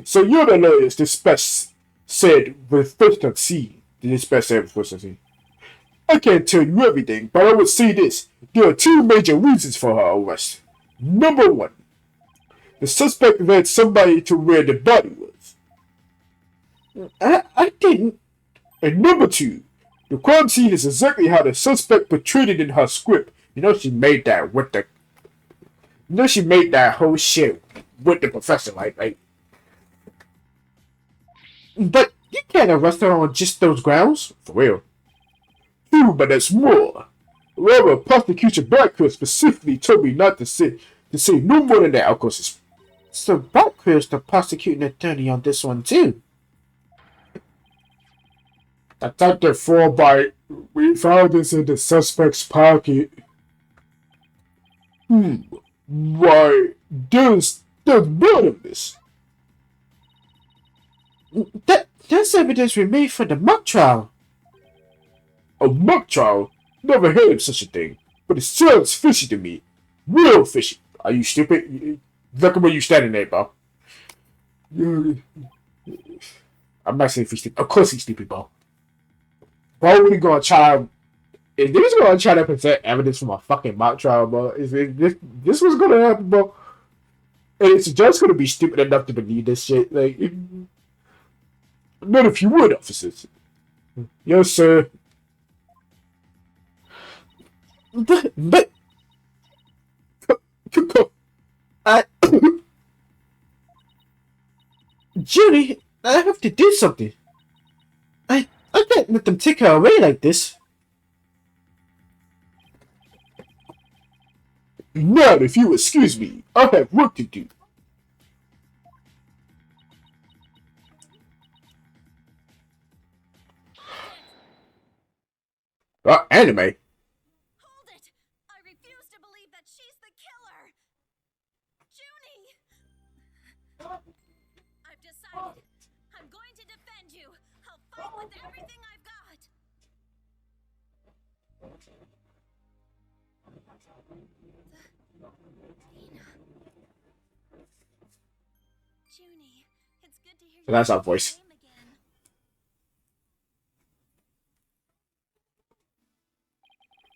So you're the lawyers dispatch said with first at sea. The dispatch said with first at sea. I can't tell you everything, but I would say this. There are two major reasons for her arrest. Number one, the suspect led somebody to where the body was. I didn't. And number two, the crime scene is exactly how the suspect portrayed it in her script. You know she made that with the... You know she made that whole shit with the professor, right? But you can't arrest her on just those grounds. For real. True, but there's more. However, prosecution Blackquill specifically told me not to say no more than that. Of course, so Blackquill's the prosecuting attorney on this one too. Detective 4 we found this in the suspect's pocket. Why, there's blood in this. That's evidence we made for the mock trial. A mock trial? Never heard of such a thing. But it sounds fishy to me. Real fishy. Are you stupid? Look at where you standing there, bro. I'm not saying if he's stupid. Of course he's stupid, bro. Why would he gonna try? If this gonna try to present evidence from a fucking mock trial, bro, this was gonna happen, bro. And it's just gonna be stupid enough to believe this shit. Like, not if you would, officers. Yes, sir. But Judy, I have to do something. I can't let them take her away like this. Not if you excuse me. I have work to do. Anime.
Hold it! I refuse to believe that she's the killer! Junie! I've decided. I'm going to defend you. I'll fight with everything I've got. Dina. Junie, it's good to hear.
So that's our voice.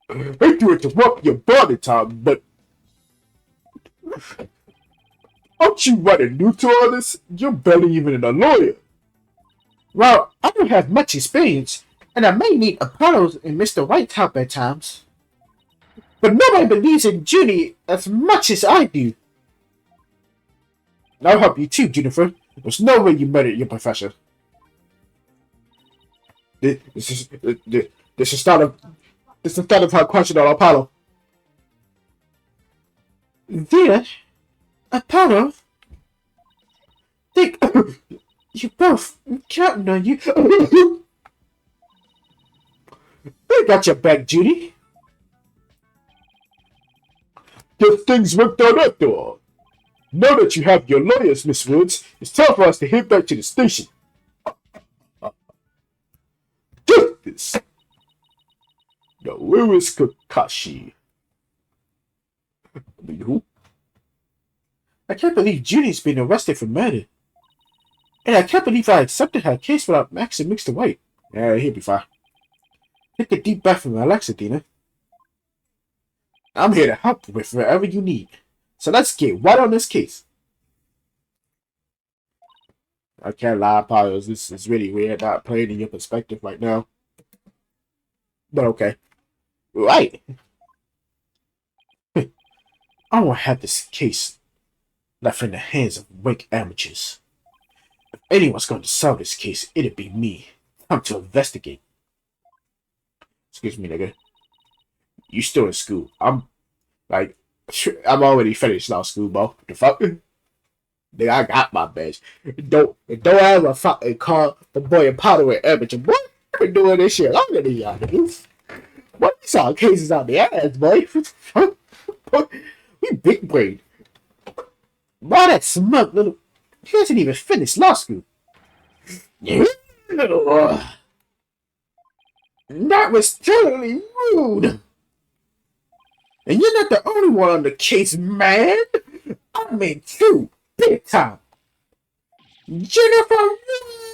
I hate to interrupt your body time, but aren't you rather new to all this? You're barely even a lawyer. Well, I don't have much experience, and I may need Apollo's and Mr. White's help at times. But nobody believes in Judy as much as I do. And I'll help you too, Jennifer. There's no way you murdered your professor. This is the start of her question on Apollo. There, Apollo. Think you both counting on you. I got your back, Judy. Good things worked out after all. Now that you have your lawyers, Miss Woods, it's time for us to head back to the station. Justice! Now, where is Kakashi? I mean, who? I can't believe Judy's been arrested for murder. And I can't believe I accepted her case without maxing Mr. White. Yeah, he'll be fine. Take a deep breath and relax, Dina. I'm here to help with whatever you need. So let's get right on this case. I can't lie, Apollo. This is really weird not playing in your perspective right now. But okay. Right. I won't have this case left in the hands of weak amateurs. If anyone's going to solve this case, it'd be me. Time to investigate. Excuse me, nigga. You still in school. I'm already finished law school, bro. The fuck? Nigga, I got my badge. Don't ever fucking call the boy Apollo an amateur. Boy, I've been doing this shit longer than y'all niggas. What you saw cases out the ass, boy? We big brain. Boy, that smug little. He hasn't even finished law school. That was totally rude. And you're not the only one on the case, man. I mean, two, big time. Jennifer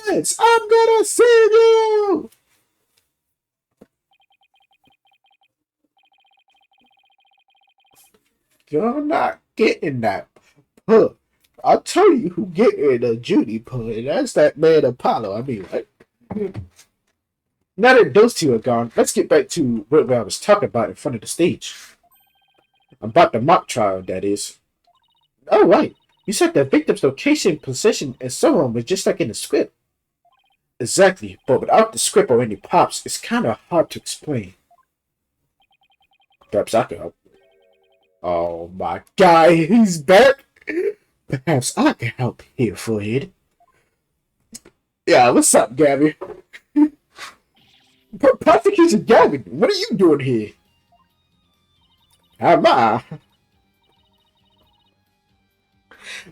Woods, I'm gonna save you. You're not getting that. Huh. I'll tell you who getting a Judy pull, and that's that man Apollo. I mean, like, now that those two are gone, let's get back to what I was talking about in front of the stage. About the mock trial, that is. Oh, right. You said the victim's location, position, and so on was just like in the script. Exactly, but without the script or any props, it's kind of hard to explain. Perhaps I can help. Oh my god, he's back! Perhaps I can help here, Forehead. Yeah, what's up, Gabby? Prosecutor Gabby, what are you doing here? How am I?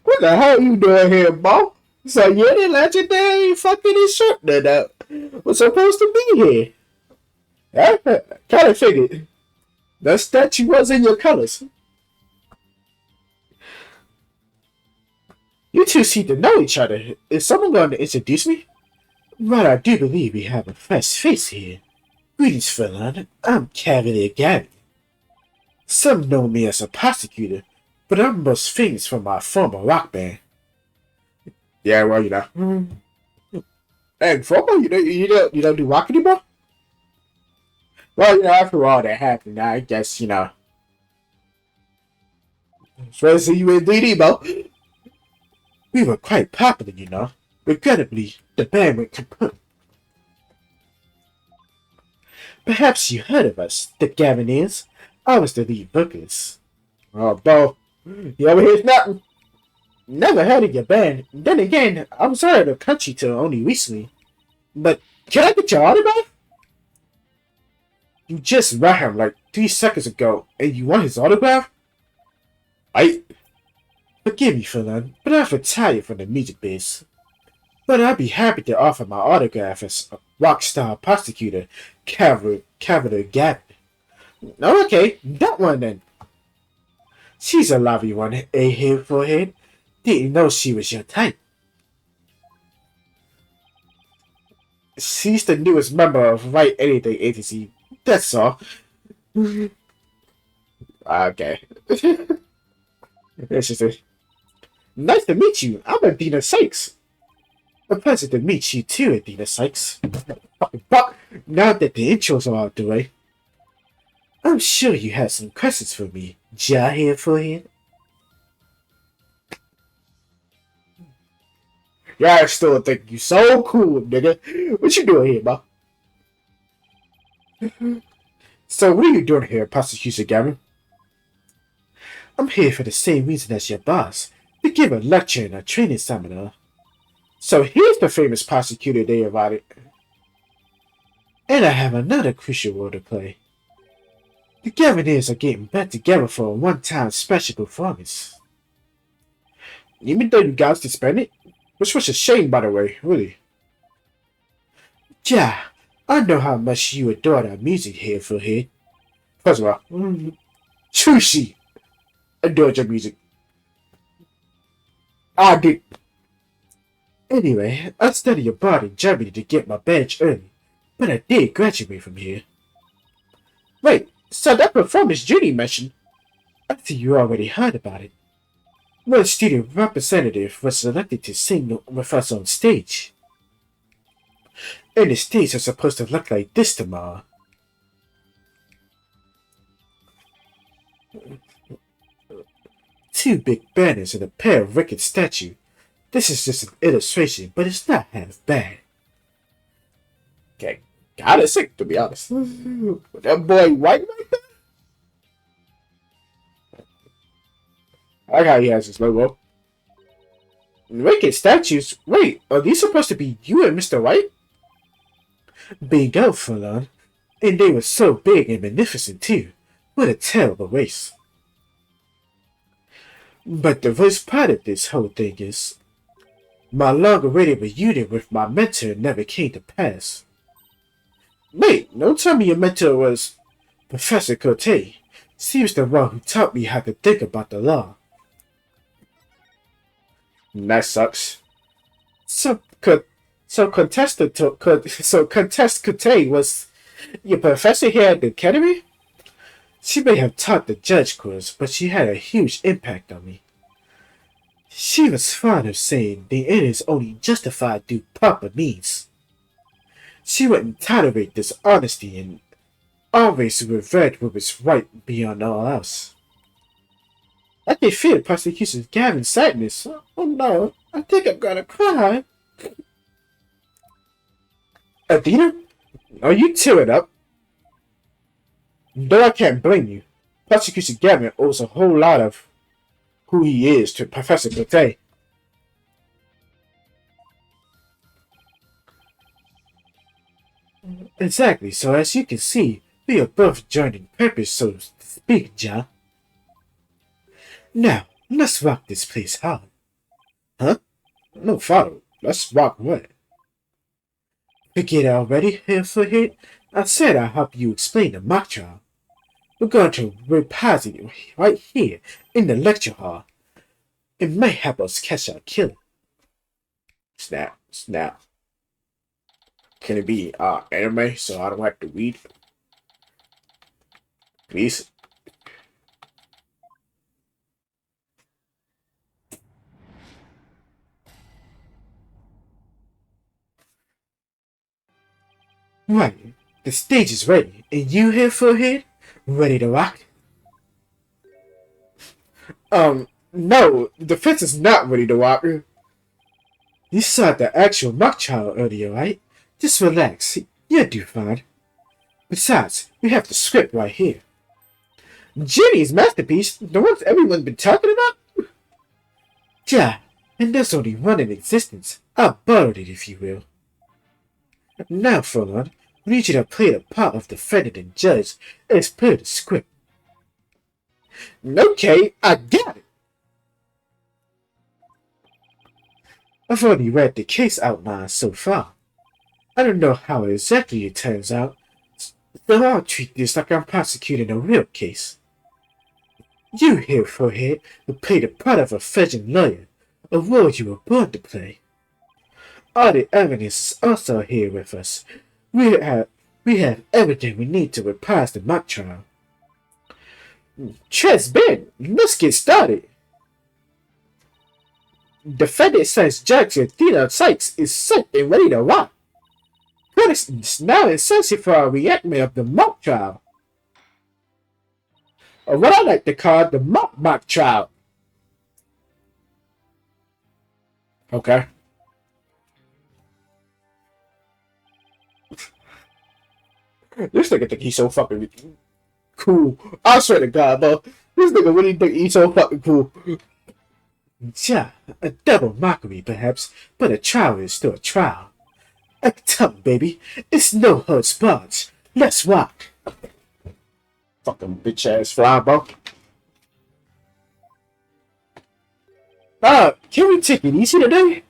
What the hell are you doing here, Bo? So you're the legendary fucking instructor that was supposed to be here. I kind of figured. The statue was in your colors. You two seem to know each other. Is someone going to introduce me? Well, I do believe we have a fresh face here. Greetings, Fernand. I'm Cavalier Gabby. Some know me as a prosecutor, but I'm most famous for my former rock band. Yeah, well, you know. And former, you don't do rock anymore? Well, you know, after all that happened, I guess, you know. Especially you in DD, Bo. We were quite popular, you know. Regrettably, the band went kaput. Perhaps you heard of us, the Gavineers. I was the lead vocalist. Oh, Bo, you ever hear nothing? Never heard of your band. Then again, I was out of the country till only recently. But can I get your autograph? You just met him like 3 seconds ago, and you want his autograph? Forgive me, Fernand, but I've retired from the music biz. But I'd be happy to offer my autograph as a rock star prosecutor, Cavalier Gabby. Okay, that one then. She's a lovely one, eh, Forehead? Didn't know she was your type. She's the newest member of Write Anything Agency. That's all. Okay. That's just it. Nice to meet you. I'm Adina Sykes. A pleasure to meet you too, Adina Sykes. Fucking fuck. Now that the intros are out the way, I'm sure you have some questions for me. Ja here, Forehead. Yeah, I still think you so cool, nigga. What you doing here, bro? So, what are you doing here, Prosecutor Gavin? I'm here for the same reason as your boss, to give a lecture in a training seminar. So here's the famous prosecutor they invited. And I have another crucial role to play. The Gavineers are getting back together for a one-time special performance. Even though you guys disbanded it? Which was a shame, by the way, really. Yeah, I know how much you adore our music here, Forehead. First of all, Chushi adored your music. I did. Anyway, I studied abroad in Germany to get my badge early, but I did graduate from here. Wait, so that performance Judy mentioned, I think you already heard about it. One student representative was selected to sing with us on stage. And the stage is supposed to look like this tomorrow. Two big banners and a pair of wicked statues. This is just an illustration, but it's not half bad. Okay, kinda sick to be honest. That boy white like that? I got he has his logo. Wicked statues? Wait, are these supposed to be you and Mr. White? Bingo, Furlong. And they were so big and magnificent too. What a terrible waste. But the worst part of this whole thing is, my long-awaited reunion with my mentor never came to pass. Wait, don't tell me your mentor was Professor Cote. She was the one who taught me how to think about the law. That sucks. So Contest Cote was your professor here at the academy? She may have taught the judge course, but she had a huge impact on me. She was fond of saying the end is only justified through proper means. She wouldn't tolerate dishonesty and always revert what was right beyond all else. I can feel the prosecution's gathering sadness. Oh no, I think I'm gonna cry. Athena, are you tearing up? Though I can't blame you. Prosecution Gavin owes a whole lot of who he is to Professor Cote. Exactly, so as you can see, we are both joining purpose, so to speak, Ja. Now, let's rock this place hard. Huh? No, father, let's rock what? Forget it already, Hilferhead. I said I'll help you explain the mock trial. We're going to reposit it right here in the lecture hall. It may help us catch our killer. Snap, snap. Can it be anime so I don't have to read? Please? Right. The stage is ready. And you here, Forehead? Ready to rock? No. The defense is not ready to rock. You saw the actual mock trial earlier, right? Just relax. You'll do fine. Besides, we have the script right here. Jenny's masterpiece? The ones everyone's been talking about? Yeah, and there's only one in existence. I borrowed it, if you will. Now, Furlong, we need you to play the part of defendant and judge as per the script. Okay, I got it. I've already read the case outline so far. I don't know how exactly it turns out, so I'll treat this like I'm prosecuting a real case. You here, Forehead, will play the part of a fledgling lawyer, a role you were born to play. All the evidence is also here with us. We have everything we need to repass the mock trial. Chess Ben, let's get started. Defendant says Judge Athena Sykes is set and ready to rock. Critics is now incisive for our reenactment of the mock trial. Or what I like to call the mock trial. Okay. This nigga think he's so fucking cool. I swear to God, bro. This nigga really think he's so fucking cool. Yeah, a double mockery perhaps, but a trial is still a trial. I can tell him, baby. It's no holds barred. Let's rock. Fucking bitch ass fly, bro. Can we take it easy today?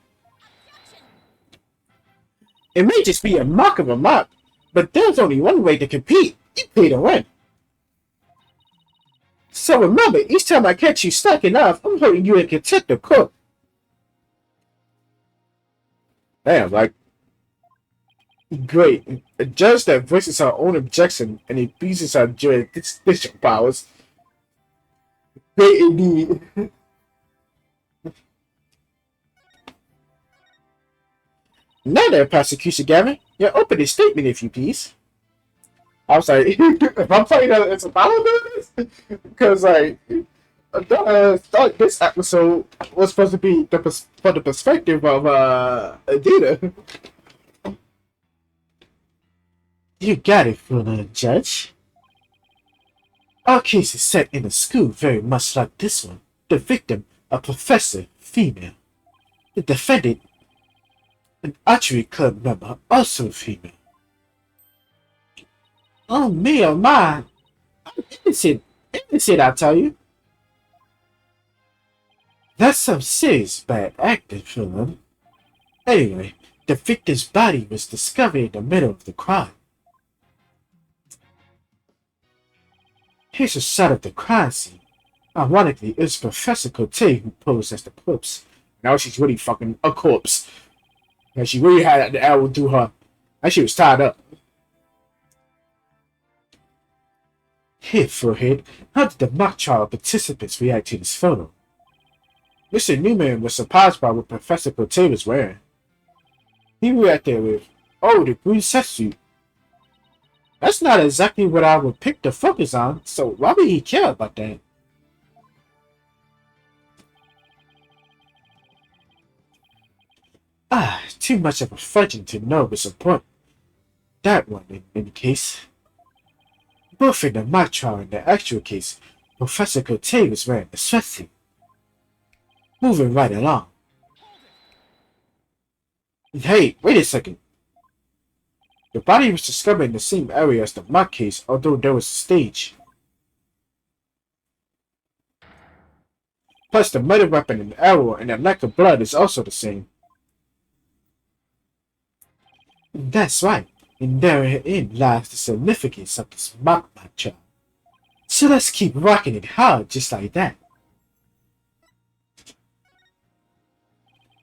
It may just be a mock of a mock, but there's only one way to compete. You pay to win. So remember, each time I catch you slacking off, I'm holding you in contempt of court. Damn, like, great. A judge that voices her own objection and abuses her jurisdictional powers. Great indeed. Now there, Prosecution Gavin, your opening statement, if you please. I was like, if I'm playing as a follow doing this, because like, I thought this episode was supposed to be from the perspective of Adina. You got it, Furlong, Judge. Our case is set in a school very much like this one. The victim, a professor, female. The defendant, an archery club member, also female. Oh me, oh my. I'm innocent. Innocent, I tell you. That's some serious bad acting, Furlong. Anyway, the victim's body was discovered in the middle of the crime. Here's a shot of the crime scene. Ironically, it's Professor Cote who posed as the corpse. Now she's really fucking a corpse. And she really had the arrow through her. And she was tied up. Here, Forehead, how did the mock trial participants react to this photo? Mr. Newman was surprised by what Professor Cote was wearing. He reacted with, "Oh, the green set suit. That's not exactly what I would pick to focus on, so why would he care about that?" Too much of a fudging to know what's important. That one, in any case. Both in the mock trial and the actual case, Professor Cote was wearing a sweatsuit. Moving right along. Hey, wait a second. The body was discovered in the same area as the mock case, although there was a stage. Plus, the murder weapon and arrow and the lack of blood is also the same. That's right, and therein lies the significance of this mock trial. So let's keep rocking it hard just like that.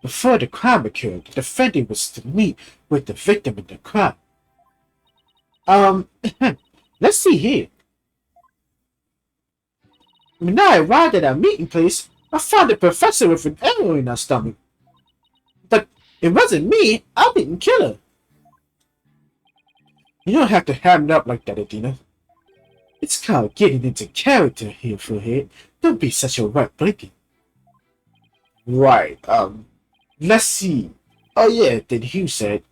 Before the crime occurred, the defendant was to meet with the victim in the crime. Let's see here. When I arrived at our meeting place, I found the professor with an arrow in her stomach. But it wasn't me. I didn't kill her. You don't have to ham it up like that, Adina. It's called getting into character here, Fullhead. Don't be such a wet blanket. Right, let's see. Oh yeah, then Hugh said.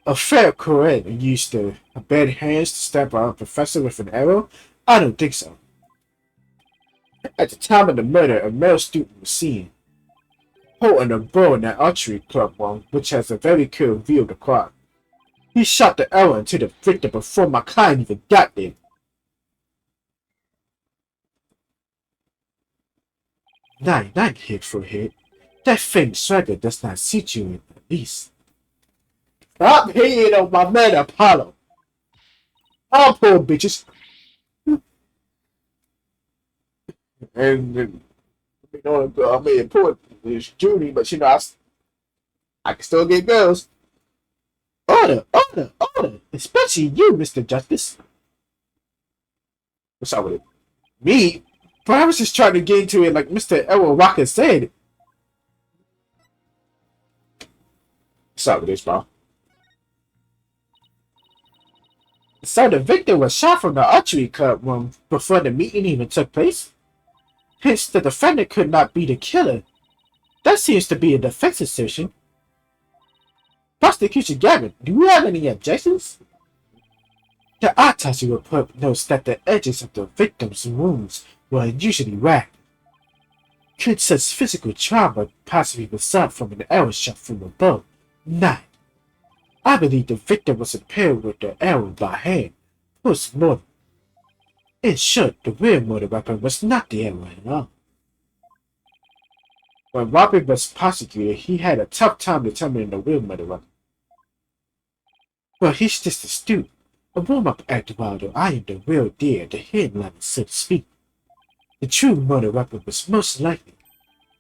A fair correct used to bad hands to stab out a professor with an arrow? I don't think so. At the time of the murder, a male student was seen holding a bow in that archery club one, which has a very clear view of the crowd. He shot the arrow into the victim before my client even got there. Night hit for hit. That faint swagger does not suit you in the least. Stop hating on my man Apollo. I'll poor bitches. And you know, I mean, poor is Judy, but you know, I can still get girls. Order, especially you, Mr. Justice. What's up with it? Me? But I was just trying to get into it like Mr. Elwood Walker said. What's up with this, bro? So the victim was shot from the archery club room before the meeting even took place. Hence, the defendant could not be the killer. That seems to be a defense assertion. Prosecution Gavin, do you have any objections? The autopsy report notes that the edges of the victim's wounds were unusually ragged. Could such physical trauma possibly result from an arrow shot from above? Not. I believe the victim was impaled with the arrow by hand, post-mortem. In short, the real murder weapon was not the arrow at all. When Robert was prosecuted, he had a tough time determining the real murder weapon. Well, he's just a student, a warm-up act while I am the real deal, the headline, so to speak. The true murder weapon was most likely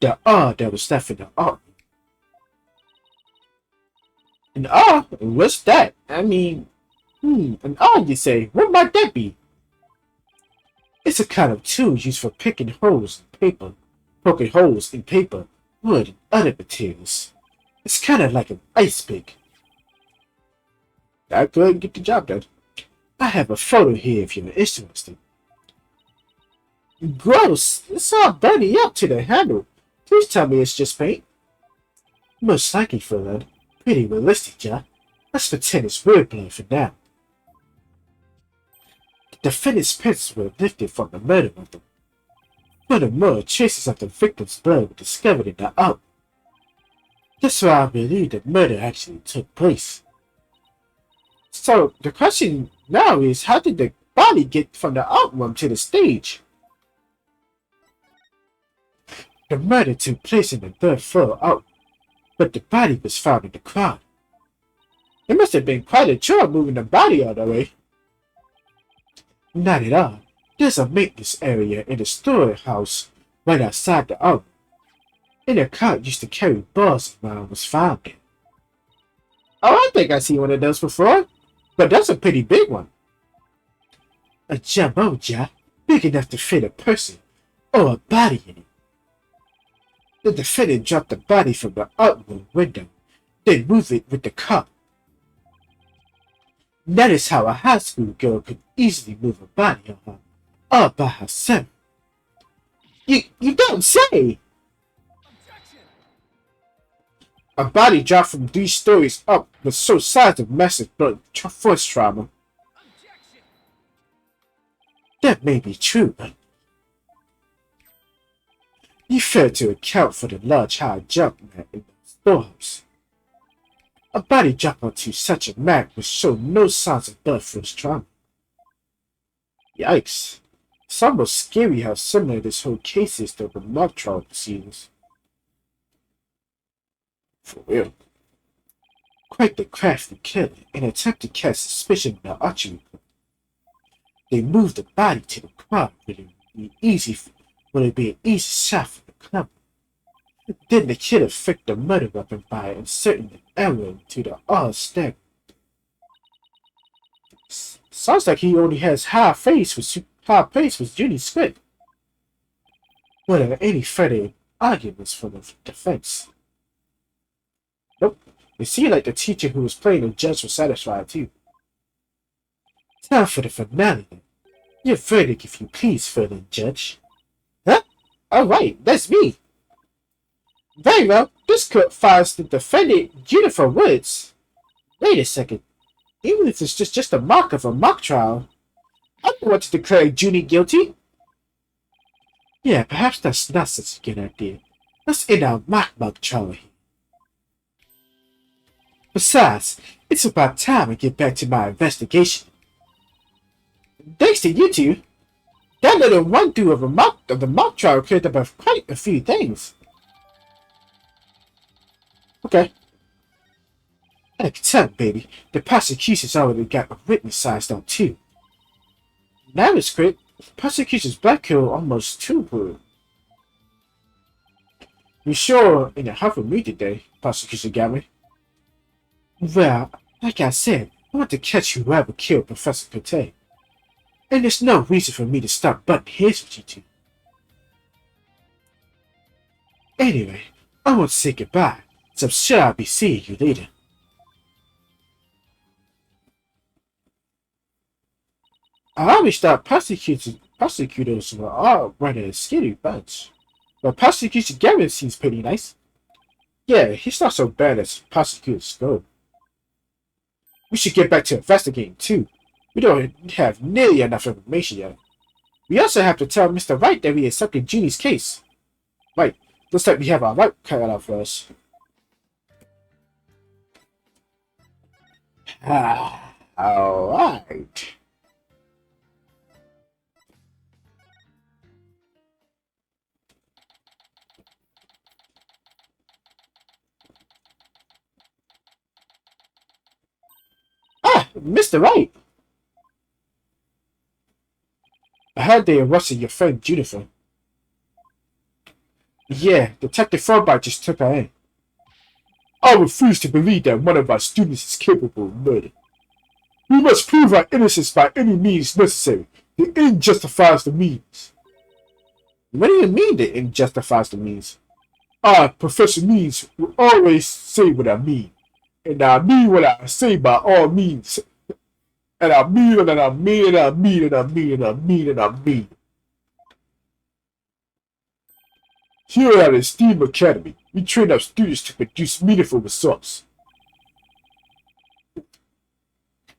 the R that was left in the art. An R? What's that? I mean, an R, you say? What might that be? It's a kind of tool used for poking holes in paper, wood, and other materials. It's kind of like an ice pick. That could get the job done. I have a photo here if you're interested. Gross! It's all burning up to the handle. Please tell me it's just paint. Most likely, Fernand. Pretty realistic, Jack. Let's pretend it's real blood for now. The defendant's pants were lifted from the murder weapon. Furthermore, traces of the victim's blood were discovered in the out. That's why I believe the murder actually took place. So, the question now is, how did the body get from the out room to the stage? The murder took place in the third floor out, but the body was found in the crowd. It must have been quite a chore moving the body all the way. Not at all. There's a maintenance area in the storehouse right outside the out. And a cart used to carry balls around was found there. Oh, I think I've seen one of those before. But that's a pretty big one. A jumbo jar, big enough to fit a person or a body in it. The defendant dropped the body from the outward window, then moved it with the cart. That is how a high school girl could easily move a body on her, all by herself. You don't say! A body dropped from 3 stories up with so signs of massive blood force trauma. That may be true, but you fail to account for the large high jump mat in the storehouse. A body dropped onto such a mat would show no signs of blood force trauma. Yikes. It's almost scary how similar this whole case is to the mock trial proceedings. For real. Quite the crafty killer in an attempt to cast suspicion on the archery club. They moved the body to the crowd would it be an easy shot for the club. Then the killer faked the murder weapon by inserting the arrow into the stag. Sounds like he only has high praise with Judy's script. Were there any further arguments from the defense? Nope. It seemed like the teacher who was playing the judge was satisfied too. Time for the finale then. Your verdict, if you please, further judge. Huh? Alright, that's me. Very well, this court finds the defendant Jennifer Woods. Wait a second. Even if it's just a mock of a mock trial, I don't want to declare Junie guilty. Yeah, perhaps that's not such a good idea. Let's end our mock trial here. Besides, it's about time I get back to my investigation. Thanks to you two, that little run-through of the mock trial cleared up quite a few things. Okay. I can tell, baby, the prosecution's already got a witness sized on too. Now it's great. Prosecution's black hole almost too brutal. You sure in a huff with me today, Prosecution Gary? Well, like I said, I want to catch whoever killed Professor Cote. And there's no reason for me to stop butting heads with you two. Anyway, I want to say goodbye, so I'm sure I'll be seeing you later. I always thought prosecutors were all running a scary bunch. But Prosecution Gary seems pretty nice. Yeah, he's not so bad as prosecutors go. We should get back to investigating too. We don't have nearly enough information yet. We also have to tell Mr. Wright that we accepted Jeannie's case. Right, looks like we have our work cut out for us. Alright. Mr. Wright! I heard they arrested your friend Jennifer. Yeah, Detective Thornby just took her in. I refuse to believe that one of our students is capable of murder. We must prove our innocence by any means necessary. The end justifies the means. What do you mean the end justifies the means? Professor Means will always say what I mean. And I mean what I say by all means. And I mean it, and I mean it, and I mean it, and I mean it, and I mean it, and I mean it. Here at the STEAM Academy, we train our students to produce meaningful results.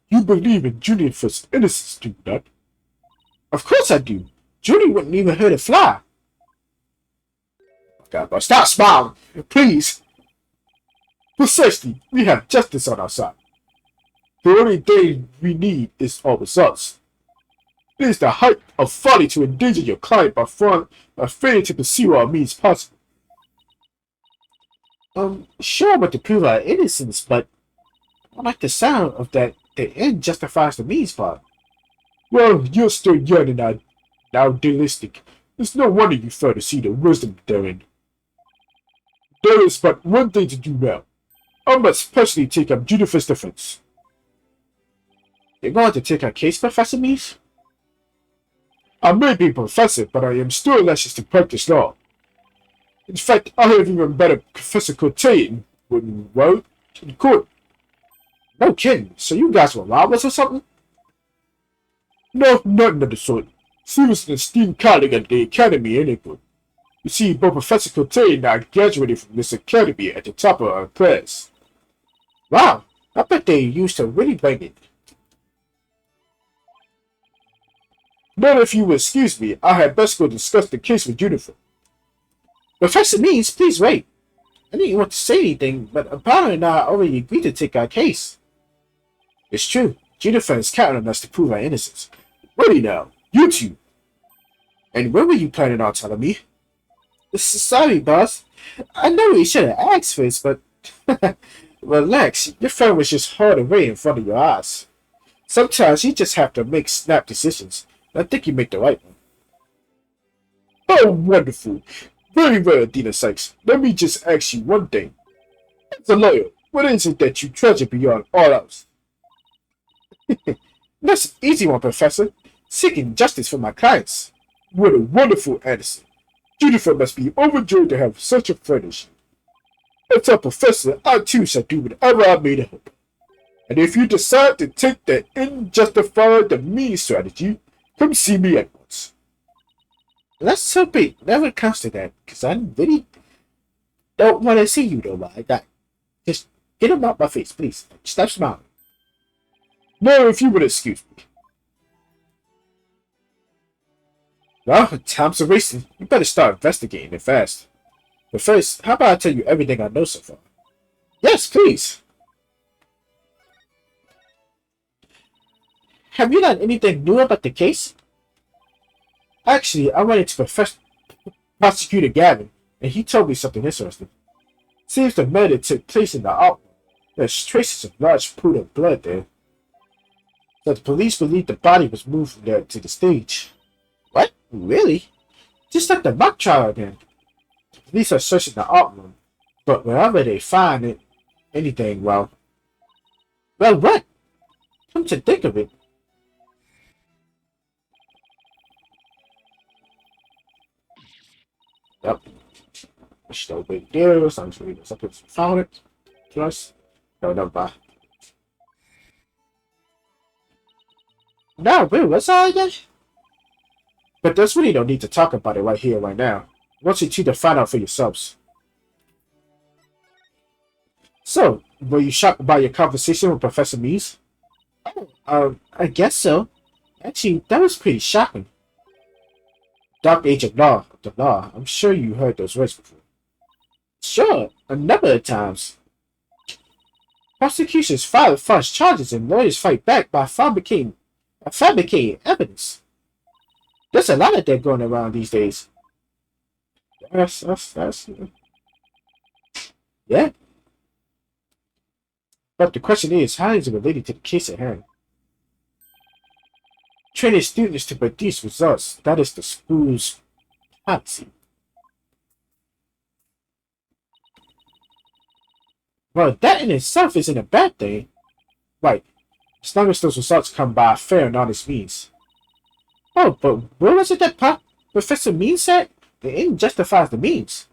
You believe in Jennifer's innocence, do you not? Of course I do. Junie wouldn't even hurt a fly. God, but stop smiling, please. Precisely, we have justice on our side. The only thing we need is our results. It is the height of folly to endanger your client by failing to pursue our means possible. Sure about to prove our innocence, but I like the sound of that the end justifies the means part. Well, you're still young and idealistic. It's no wonder you fail to see the wisdom therein. There is but one thing to do now. I must personally take up Jennifer's defense. You're going to take our case, Professor Mees? I may be a professor, but I am still licensed to practice law. In fact, I have even better Professor Cote in court. No kidding. So you guys were robbers or something? No, nothing of the sort. She was an esteemed colleague at the academy anyway. You see, both Professor Cote and I graduated from this academy at the top of our class. Wow, I bet they used to really bang it. Now, if you will excuse me, I had best go discuss the case with Juniper. Professor Means, please wait. I didn't want to say anything, but apparently and I already agreed to take our case. It's true. Juniper is counting on us to prove our innocence. Ready now, you two. And when were you planning on telling me? Sorry, boss. I know we should have asked first, but relax. Your friend was just hard away in front of your eyes. Sometimes you just have to make snap decisions. I think you make the right one. Oh, wonderful. Very well, Dina Sykes. Let me just ask you one thing. As a lawyer, what is it that you treasure beyond all else? That's an easy one, Professor. Seeking justice for my clients. What a wonderful answer. Juniper must be overjoyed to have such a friend as you. As a professor, I too shall do whatever I may to help. And if you decide to take the unjustified the mean strategy, come see me at once. Let's hope it never comes to that, because I really don't want to see you though like that. Just get him out my face, please. Stop smiling. No, if you would excuse me. Well, time's a racing. You better start investigating it fast. But first, how about I tell you everything I know so far? Yes, please. Have you learned anything new about the case? Actually, I went into Prosecutor Gavin, and he told me something interesting. Seems the murder took place in the outlaw. There's traces of large pool of blood there. But the police believe the body was moved from there to the stage. What? Really? Just like the mock trial again. The police are searching the art room, but wherever they find anything, well, what? Come to think of it. Yep. Still big deal. Sounds really something found it. Plus, no, bye. No, wait, what's that again? But there's really no need to talk about it right here, right now. I want you two to find out for yourselves. So, were you shocked by your conversation with Professor Mees? Oh, I guess so. Actually, that was pretty shocking. Dark Age of Law, the law. I'm sure you heard those words before. Sure, a number of times. Prosecutions file false charges and lawyers fight back by fabricating evidence. There's a lot of that going around these days. That's yeah. But the question is, how is it related to the case at hand? Training students to produce results, that is the school's policy. Well, that in itself isn't a bad thing. Right, as long as those results come by fair and honest means. Oh, but what was it that Professor Means said? The end justifies the means.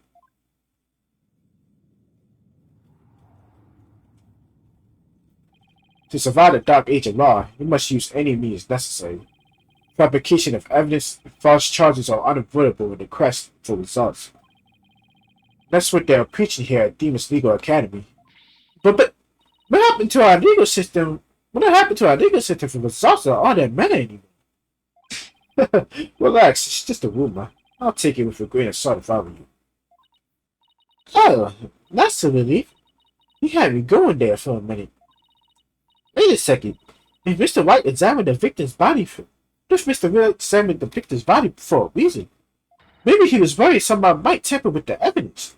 To survive the dark age of law, you must use any means necessary. Fabrication of evidence, false charges are unavoidable in the quest for results. That's what they're preaching here at Demon's Legal Academy. But what happened to our legal system? What happened to our legal system for results that aren't that matter anymore? Relax, it's just a rumor. I'll take it with a grain of salt if I were you. Oh, that's a relief. You had me going there for a minute. Wait a second. If Mr. White examined the victim's body for a reason. Maybe he was worried someone might tamper with the evidence.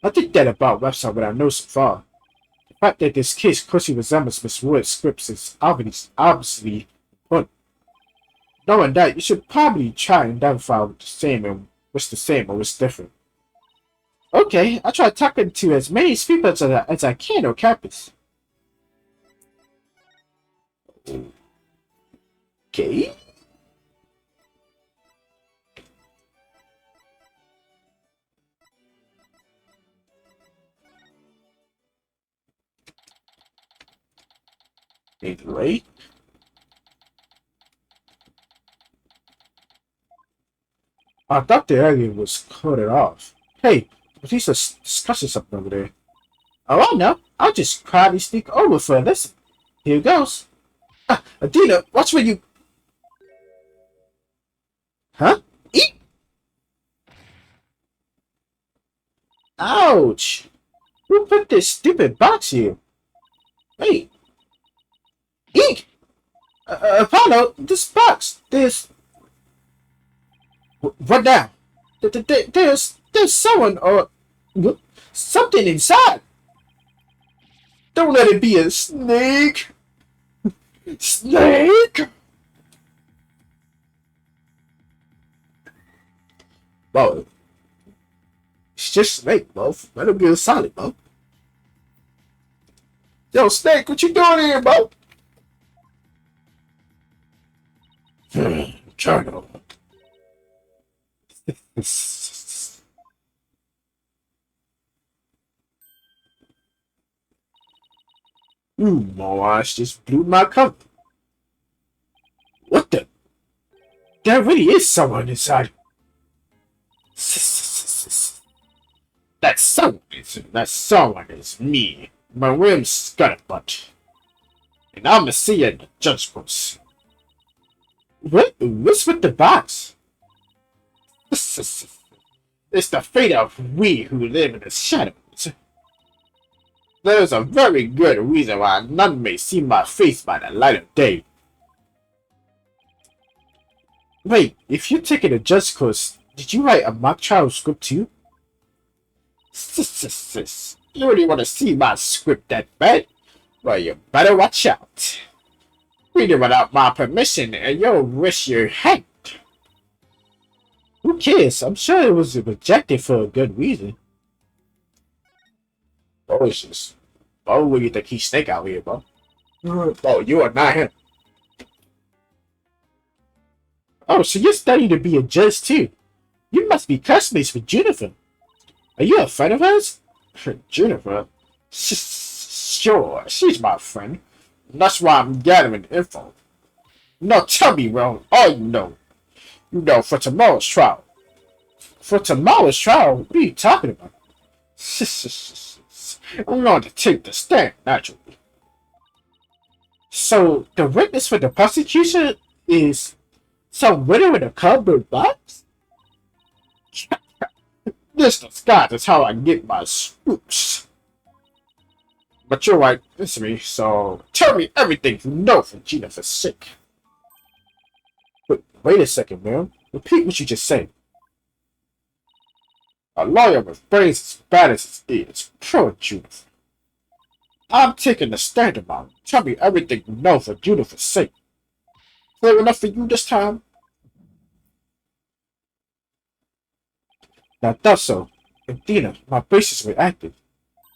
I think that about wraps up what I know so far. The fact that this case closely resembles Miss Ward's scripts is obviously important. Knowing that, you should probably try and identify what's the same and what's different. Okay, I'll try talking to as many people as I can on campus. Okay. Anyway. I thought the alien was cut it off. Hey, he's discussing something over there. Oh, I know. I'll just quietly sneak over for a listen. Here goes. Adina, watch where you... Huh? Eek! Ouch! Who put this stupid box here? Hey! Eek! Apollo, this box, there's... What now? There's someone or... something inside! Don't let it be a snake! Snake! Bro, it's just snake, bro. Let him be a solid, bro. Yo, snake, what you doing here, bro? Journal. Moash just blew my cover. What the? There really is someone inside. That someone is me, Marim Scuttlebutt. And I'm a seer in the judgments. What's with the box? It's the fate of we who live in the shadows. There's a very good reason why none may see my face by the light of day. Wait, if you're taking a judge course, did you write a mock trial script too? You really want to see my script that bad? Well, you better watch out. Read it without my permission and you'll risk your head. Who cares? I'm sure it was rejected for a good reason. Oh, it's just... Oh, what do you think he's snake out here, bro? Oh, you are not him. Oh, so you're studying to be a judge too. You must be classmates with Jennifer. Are you a friend of hers? Jennifer? Sure, she's my friend. That's why I'm gathering info. Now tell me, Ron, all you know. You know, for tomorrow's trial. For tomorrow's trial? What are you talking about? I'm going to take the stand, naturally. So, the witness for the prosecution is some widow in a cardboard box? This disguise is how I get my scoops. But you're right, it's me, so tell me everything you know for Jennifer's sake. Wait a second, man. Repeat what you just said. A lawyer with brains as bad as his ears. Poor Jennifer. I'm taking the stand about it. Tell me everything you know for Jennifer's sake. Clear enough for you this time? Now that's so. Athena, my braces were active.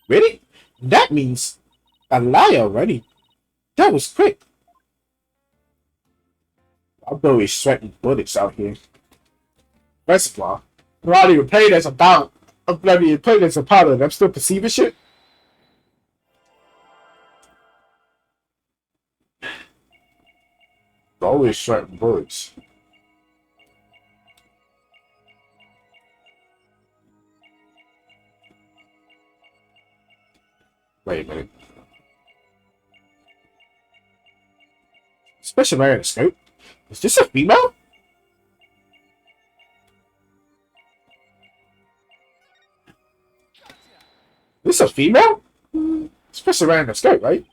Really? That means a lie already. That was quick. I'm always sweating bullets out here. First of all, I'm not even playing as a pilot. I'm not even playing as a pilot. I'm still perceiving shit. I'm always sweating bullets. Wait a minute. Special wearing a skirt? Is this a female? This a female? Especially wearing a skirt, right?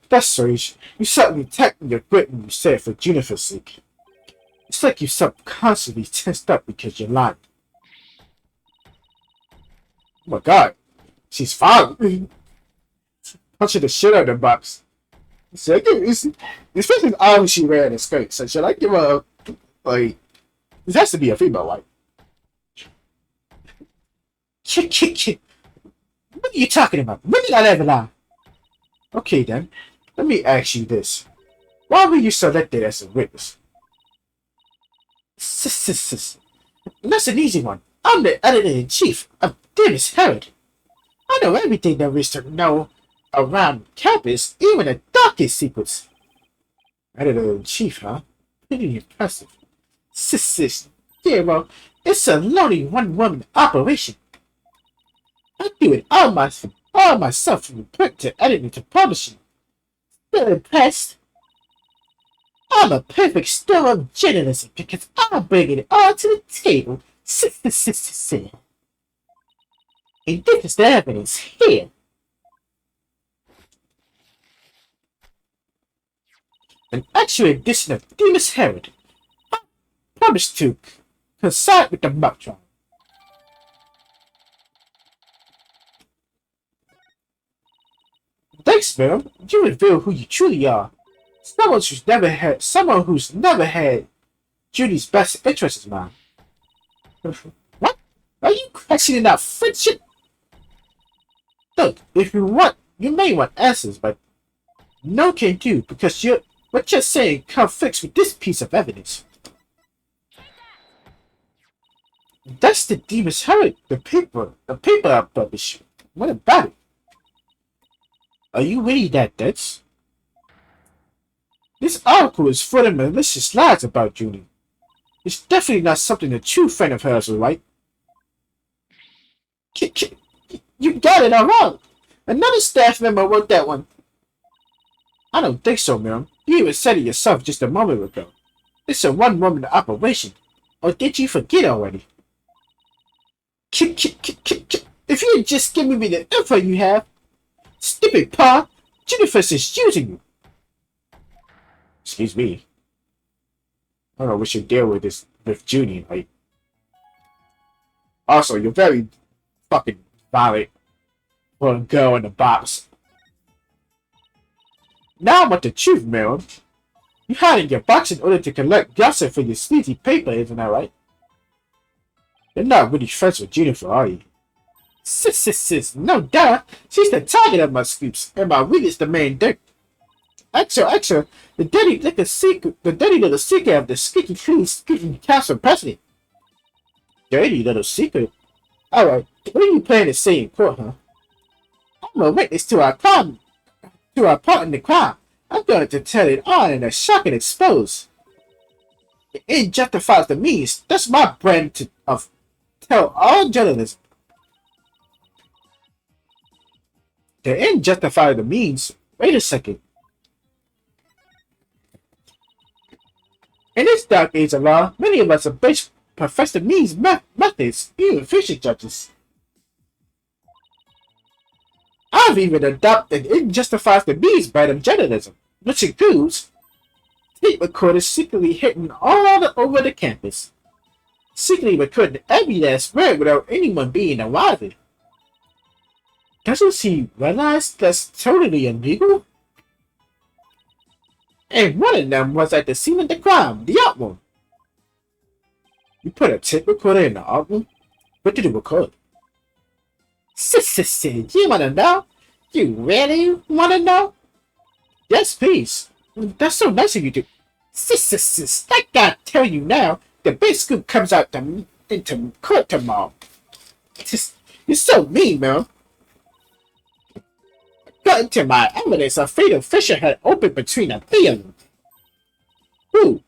That's strange. You suddenly tapped your grip when you said for Jennifer's sake. It's like you subconsciously tensed up because you're lying. Oh my god. She's fine. Punching the shit out of the box. So especially how she wearing a skirt. So should I give her like this has to be a female, like. What are you talking about? When did I ever lie? Okay then. Let me ask you this. Why were you selected as a witness? That's an easy one. I'm the editor-in-chief of Dennis Herod. I know everything there is to know around campus, even the darkest secrets. Editor-in-chief, huh? Pretty impressive. Sis, yeah, well, it's a lonely one-woman operation. I do it all myself from print to editing to publishing. Still impressed? I'm a perfect storm of journalism because I'm bringing it all to the table. Sis. And this is the evidence here. An actual edition of Demas Herod, published to coincide with the mock trial. Thanks, ma'am. You reveal who you truly are. Someone who's never had Judy's best interests in mind. What? Are you questioning that friendship? Look, if you want, you may want answers, but no can do because what you're saying conflicts with this piece of evidence. That's the Demas Herod, the paper I published. What about it? Are you really that dense? This article is full of malicious lies about Judy. It's definitely not something a true friend of hers would write. You got it all wrong. Another staff member wrote that one. I don't think so, ma'am. You even said it yourself just a moment ago. It's a one-woman operation. Or did you forget already? If you had just given me the info you have, stupid Pa, Jennifer's is using you. Excuse me. I don't know what you deal with this with Judy, like. Also, you're very fucking violent for a girl in the box. Now I want the truth, ma'am. You hide in your box in order to collect gossip for your sleazy paper, isn't that right? You're not really friends with Jennifer, are you? Sis, no doubt. She's the target of my scoops, and my readers the main dick. Actually, the dirty little secret of the squeaky clean speaking council president. Dirty little secret? Alright, what are you planning to say in court, huh? I'm a witness to our part in the crime. I'm going to tell it all in a shock and expose. The end justifies the means. That's my brand of tell all journalism. The end justifies the means. Wait a second. In this dark age of law, many of us embrace Professor Means methods, even fishing judges. I've even adopted it justifies the means brand of journalism, which includes tape recorders secretly hidden all over the campus. Secretly recording every last word without anyone being aware of it. Doesn't he realize that's totally illegal? And one of them was at the scene of the crime, the art room. You put a tape recorder in the art room? What did it record? Sis, you wanna know? You really wanna know? Yes, please. That's so nice of you to. Sis, I gotta tell you now, the big scoop comes out into court tomorrow. You're so mean, man. According to my evidence, a fatal fissure had opened between the three of them. Who?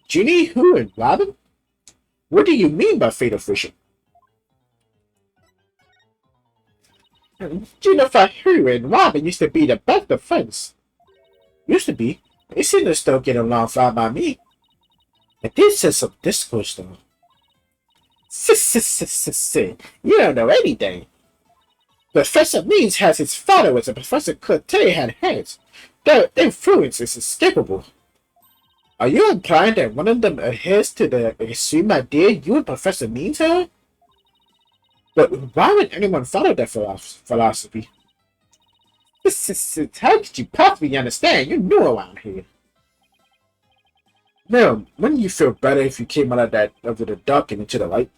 Ginny, who, and Robin? What do you mean by fatal fissure? Jennifer, who, and Robin used to be the best of friends. Used to be. They seem to still get along fine by me. But this is some discourse, though. You don't know anything. Professor Means has his followers and Professor Cote had his. Their influence is inescapable. Are you implying that one of them adheres to the extreme idea you and Professor Means have? But why would anyone follow that philosophy? How could you possibly understand? You're new around here. Now, wouldn't you feel better if you came out of the dark and into the light?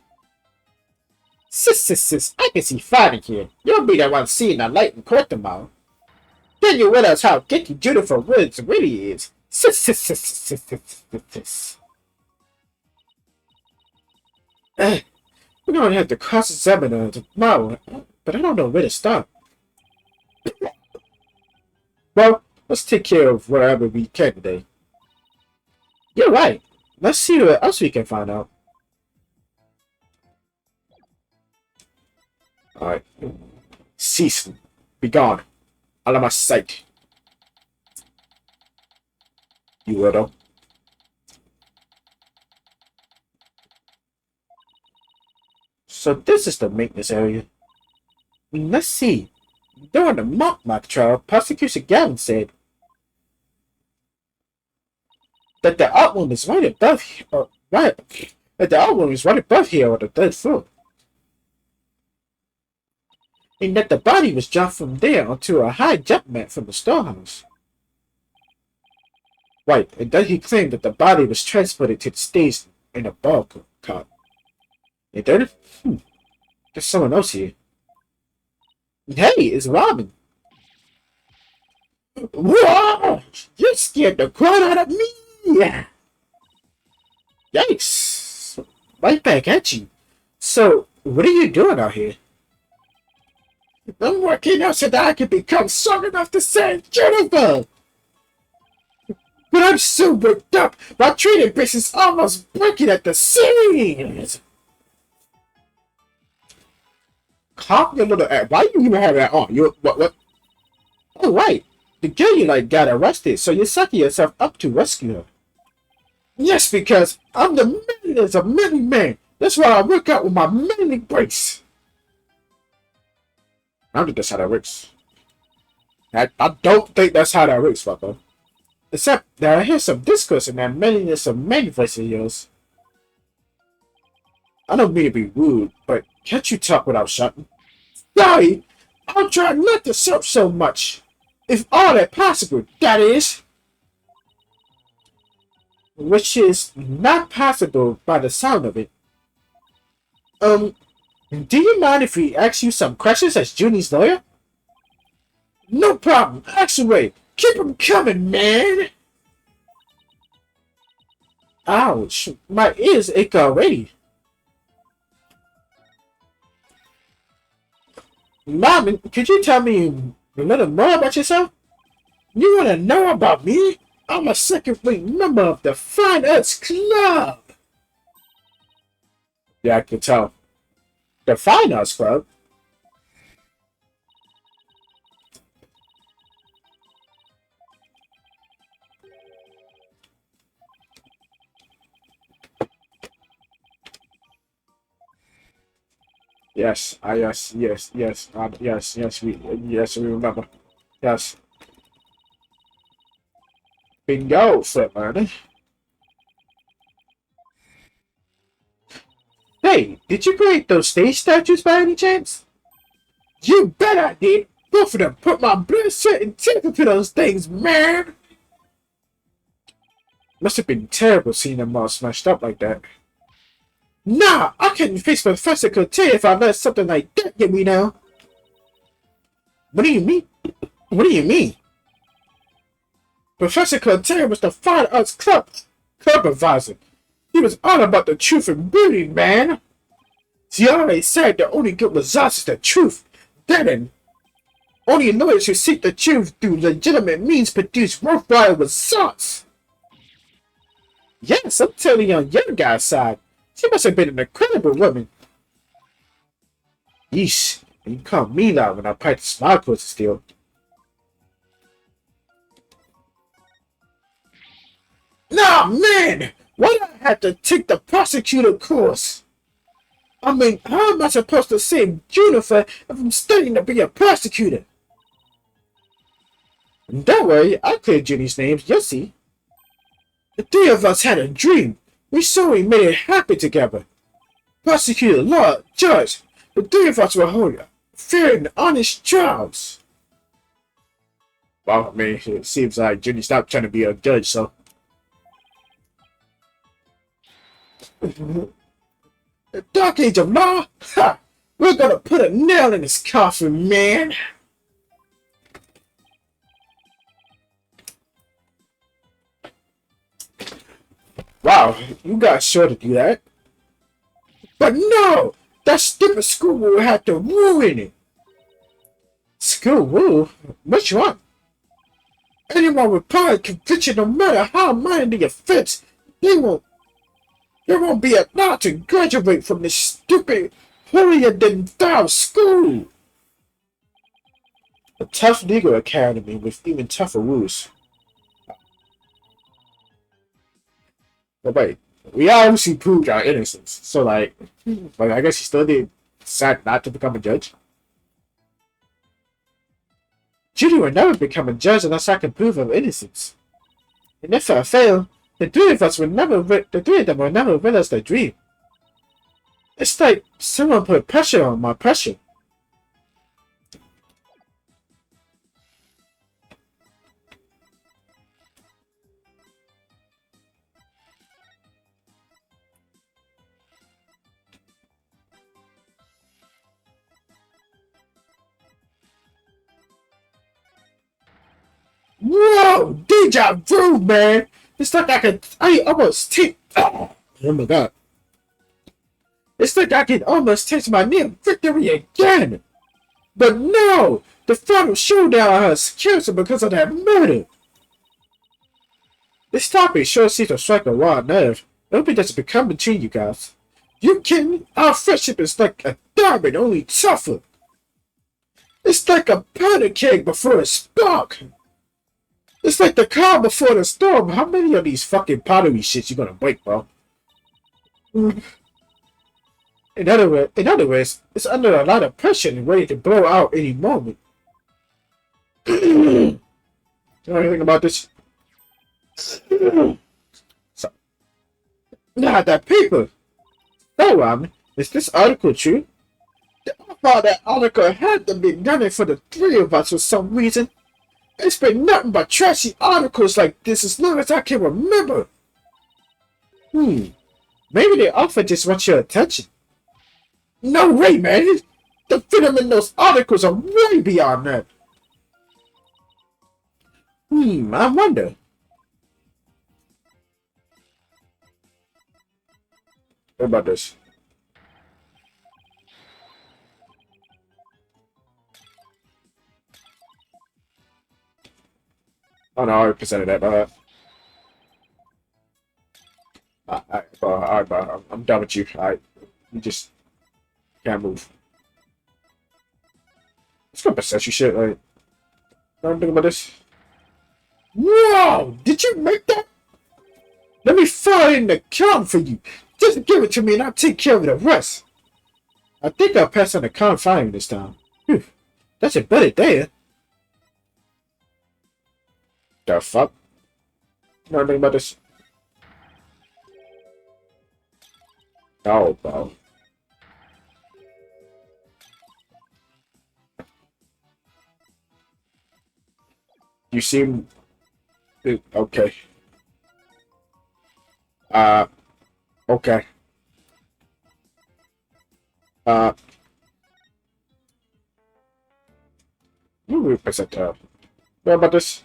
Sis, I can see fighting here. You'll be the one seeing the light in court tomorrow. Then you realize how getting Jennifer Woods really is. We're going to have to cross-examine her tomorrow, but I don't know where to start. Well, let's take care of whatever we can today. You're right. Let's see what else we can find out. Alright. Cease. Be gone. Out of my sight. You weirdo. So this is the maintenance area. Let's see. During the mock trial, Prosecutor Gavin said that the art room is right above here, that the art room is right above here on the 3rd floor. And that the body was dropped from there onto a high jump mat from the storehouse. Right, and then he claimed that the body was transported to the stage in a ball cart. And then, there's someone else here. Hey, it's Robin. Whoa! You scared the crap out of me! Yikes! Right back at you. So, what are you doing out here? I'm working out so that I can become strong enough to save Jennifer! But I'm so worked up, my training base is almost breaking at the seams! Calm your little ass. Why do you even have that on? You what? Oh right. The girl you like got arrested, so you're sucking yourself up to rescue her. Yes, because I'm the manliest of many men. That's why I work out with my manly brace. I don't think that's how that works. I don't think that's how that works, fucker. Except that I hear some discourse in that manliness of men voice of yours. I don't mean to be rude, but can't you talk without shouting? Sorry, I'll try not to shout so much. If all that possible, that is. Which is not possible by the sound of it. Do you mind if we ask you some questions as Junie's lawyer? No problem, ask away. Keep them coming, man. Ouch, my ears ache already. Mom, could you tell me a little more about yourself? You want to know about me? I'm a second-rate member of the Fine Arts Club. Yeah, I can tell. The Fine Arts Club? Yes, we remember. Yes. Bingo, Flipman. Hey, did you create those stage statues by any chance? You bet I did. Both of them put my blood, sweat, and tears into those things, man. Must have been terrible seeing them all smashed up like that. Nah, I couldn't face Professor Cote if I let something like that get me down. What do you mean? What do you mean? Professor Cote was the Fine Arts Club advisor. He was all about the truth and beauty, man. He always said the only good results is the truth. Then, only lawyers who seek the truth through legitimate means produce worthwhile results. Yes, I'm totally on your guy's side. She must have been an incredible woman. Yeesh, you call me loud when I practice my courses still. Nah, man! Why do I have to take the prosecutor course? I mean, how am I supposed to save Jennifer if I'm studying to be a prosecutor? Don't worry, I cleared Jenny's names, you'll see. The three of us had a dream. We saw we made it happen together. Prosecutor, law, judge, the three of us were holding fair and honest trials. Well, I mean, it seems like Jenny stopped trying to be a judge, so. The dark age of law? Ha! We're gonna put a nail in this coffin, man! Wow, you got sure to do that. But no! That stupid school will have to ruin it! School will? Which one? Anyone with pride conviction, no matter how minor the offense, they won't There won't be a lot to graduate from this stupid, holier-than-thou school. A tough legal academy with even tougher rules. But wait, we obviously proved our innocence. So, like I guess he still did decide not to become a judge. Judy will never become a judge unless I can prove her innocence. And if I fail, the three of them will never realize their dream. It's like someone put pressure on my pressure. Whoa! Deja vu, man! It's like I almost take. Oh my god. It's like I can almost taste my near victory again! But no! The final showdown has canceled because of that murder! This topic sure seems to strike a wild nerve. I hope it doesn't become between you guys. You kidding me? Our friendship is like a diamond, only tougher. It's like a powder keg before a spark. It's like the calm before the storm. How many of these fucking pottery shits you gonna break, bro? In other words, it's under a lot of pressure and ready to blow out any moment. You know anything about this? So, now that paper. So, is this article true? The author of that article had to be gunning for the three of us for some reason. It's been nothing but trashy articles like this as long as I can remember. Maybe the author just wants your attention. No way, man! The venom in those articles are way beyond that. I wonder. What about this? Oh no, I already presented that, but alright, bro, I'm done with you. Alright, you just can't move. Let's go possess you shit, like, know anything about this? Whoa! Did you make that? Let me fire in the con for you. Just give it to me and I'll take care of the rest. I think I'll pass on the con firing this time. Whew. That's a better day. The fuck? Know anything about this? Oh, bro. You seem... Okay. Okay. You represent her. What about this?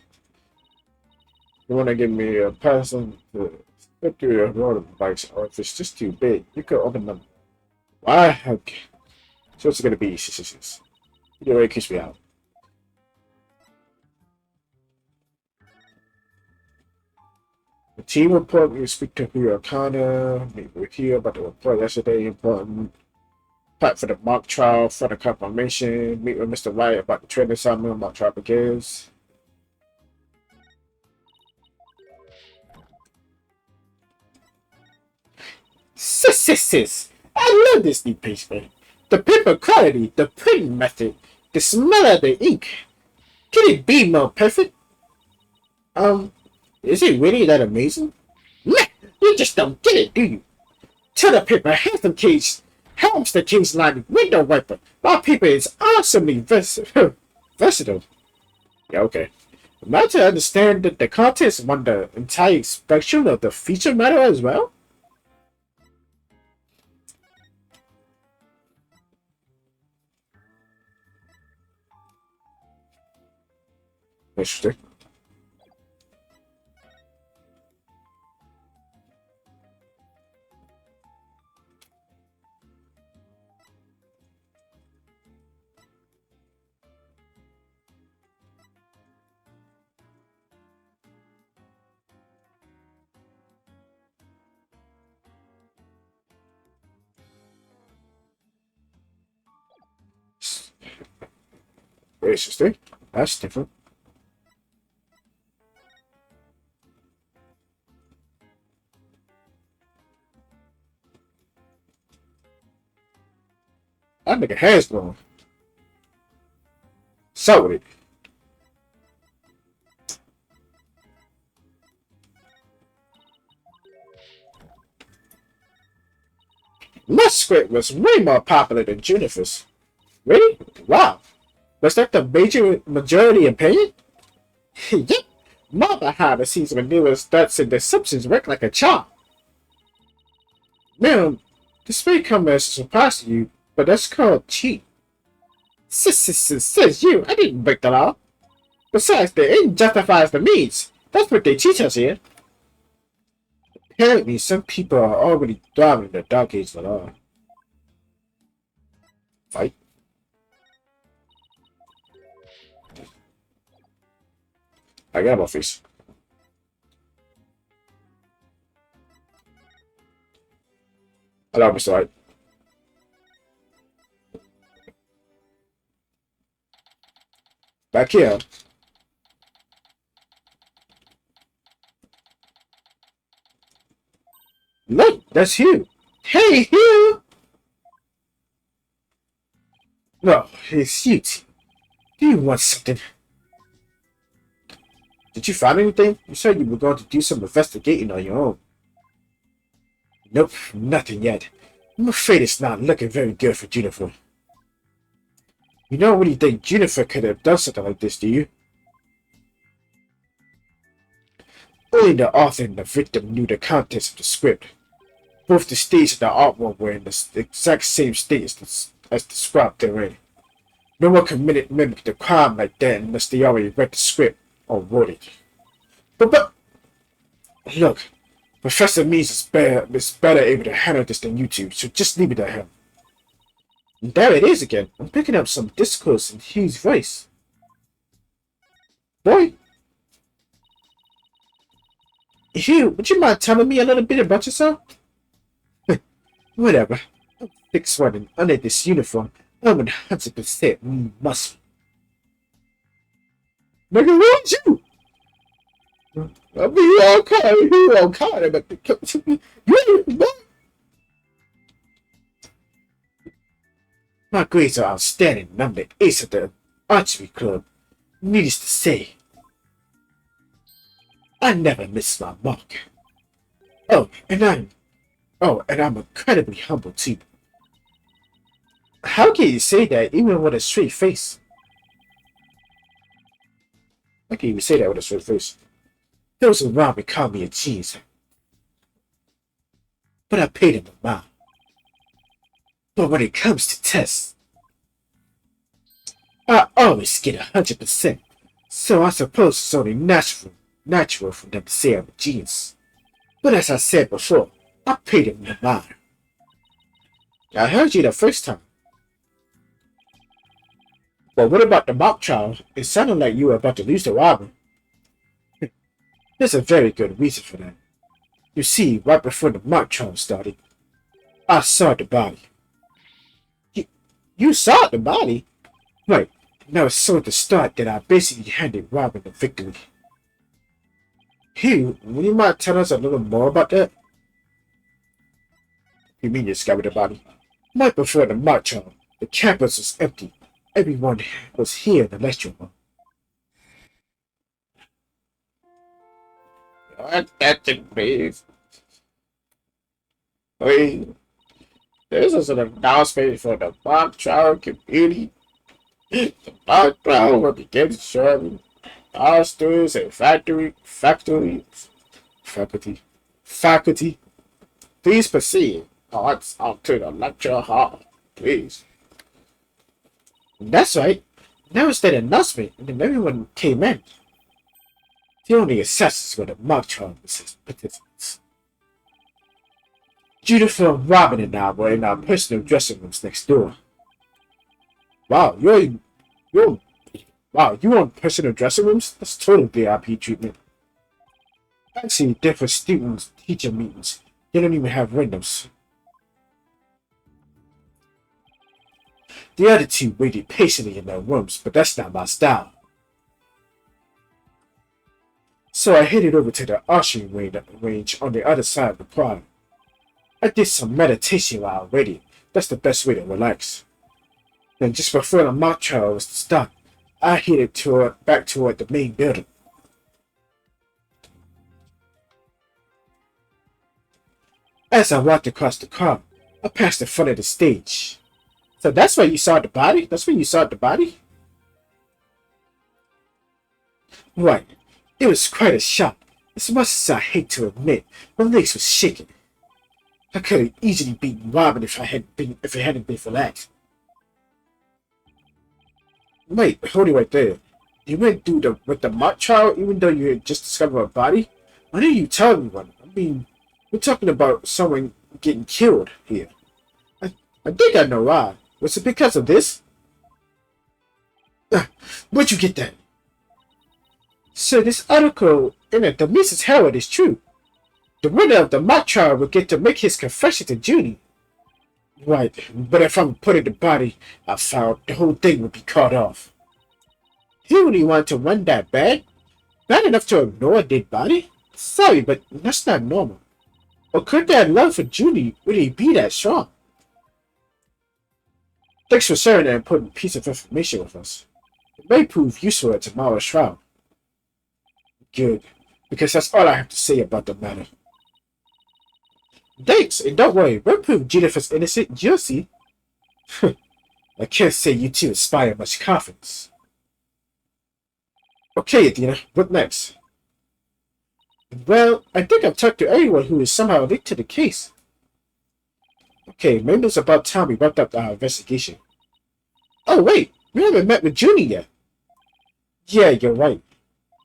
You wanna give me a person to flip through your motorbikes, or if it's just too big, you could open them. Why? Okay. So it's gonna be yes. You already kiss me out. The team report, we speak to Hiro O'Connor, meet with you about the report yesterday, important. Prep for the mock trial, for the confirmation, meet with Mr. Wright about the training assignment, mock trial begins. Sis. I love this new paper. The paper quality, the printing method, the smell of the ink. Can it be more perfect? Is it really that amazing? Meh, you just don't get it, do you? Toilet paper, hamster cage lined window wiper. My paper is awesomely versatile. Yeah, okay. Am I to understand that the contents want the entire spectrum of the feature matter as well? Interesting. Interesting. That's different. That nigga hands blown. So with it. Muskrat was way more popular than Junifer's. Really? Wow. Was that the majority opinion? Yep. More behind the scenes maneuver stunts and deceptions work like a charm. Ma'am, this may come as a surprise to you, but that's called cheat. Says you. I didn't break the law. Besides, the end justifies the means. That's what they teach us here. Apparently, some people are already thriving in the dark age of the law. Fight. I got my face. Hello, Mr. White. Back here. Look, that's Hugh. Hey, Hugh! No, it's you. Do you want something? Did you find anything? You said you were going to do some investigating on your own. Nope, nothing yet. I'm afraid it's not looking very good for Juniper. You don't really think Juniper could have done something like this, do you? Only the author and the victim knew the contents of the script. Both the stage and the artwork were in the exact same state as described therein. No one can mimic the crime like that unless they already read the script or wrote it. But look, Professor Means is better able to handle this than you two, so just leave it to him. And there it is again. I'm picking up some discourse in Hugh's voice. Boy, Hugh, would you mind telling me a little bit about yourself? Whatever. I'm 6'1" and under this uniform, I'm 100% muscle. Nigga, who's you? I'll be okay, you okay, but my grades are outstanding and I'm the ace of the archery club. Needless to say, I never miss my mark. Oh, and I'm incredibly humble too. How can you say that even with a straight face? How can you say that with a straight face? Those around me call me a genius. But I paid him a mile. But when it comes to tests, I always get 100%. So I suppose it's only natural for them to say I'm a genius. But as I said before, I paid him a mile. I heard you the first time. But what about the mock trial? It sounded like you were about to lose the robber. There's a very good reason for that. You see, right before the mock trial started, I saw the body. You saw the body? Right. Now it's so at the start that I basically handed Robin the victory. Hugh, would you mind telling us a little more about that? You mean you discovered the body? Right before the mock trial, the campus was empty. Everyone was here in the lecture room. Attention, please. Please. This is an announcement for the mock trial community. The mock trial will begin shortly. All students and faculty, please proceed on to the lecture hall, please. That's right. That was that announcement, and then everyone came in. The only assessors were the mock trial participants. Judith, Robin, and I were in our personal dressing rooms next door. Wow, you own personal dressing rooms? That's total VIP treatment. Actually, different students, teacher meetings. They don't even have windows. The other two waited patiently in their rooms, but that's not my style. So I headed over to the ushering range on the other side of the parlor. I did some meditation while waiting. That's the best way to relax. Then just before the mock trial was to start, I headed back toward the main building. As I walked across the car, I passed in front of the stage. So that's where you saw the body? That's where you saw the body? Right. It was quite a shock. As much as I hate to admit, my legs were shaking. I could have easily beaten Robin if it hadn't been for that. Wait, hold it right there. You went through with the mock trial even though you had just discovered a body? Why didn't you tell anyone? I mean, we're talking about someone getting killed here. I think I know why. Was it because of this? Where'd you get that? So this article in the Mrs. Herald is true. The winner of the mock trial will get to make his confession to Junie. Right, but if I'm putting the body I found, the whole thing would be cut off. He really wanted to run that bad? Bad enough to ignore a dead body? Sorry, but that's not normal. Or could that love for Junie really be that strong? Thanks for sharing that important piece of information with us. It may prove useful at tomorrow's trial. Good, because that's all I have to say about the matter. Thanks, and don't worry, we'll prove Jennifer's innocent, you'll see. I can't say you two inspire much confidence. Okay, Adina, what next? Well, I think I've talked to everyone who is somehow linked to the case. Okay, maybe it's about time we wrapped up our investigation. Oh wait, we haven't met with Junie yet. Yeah, you're right.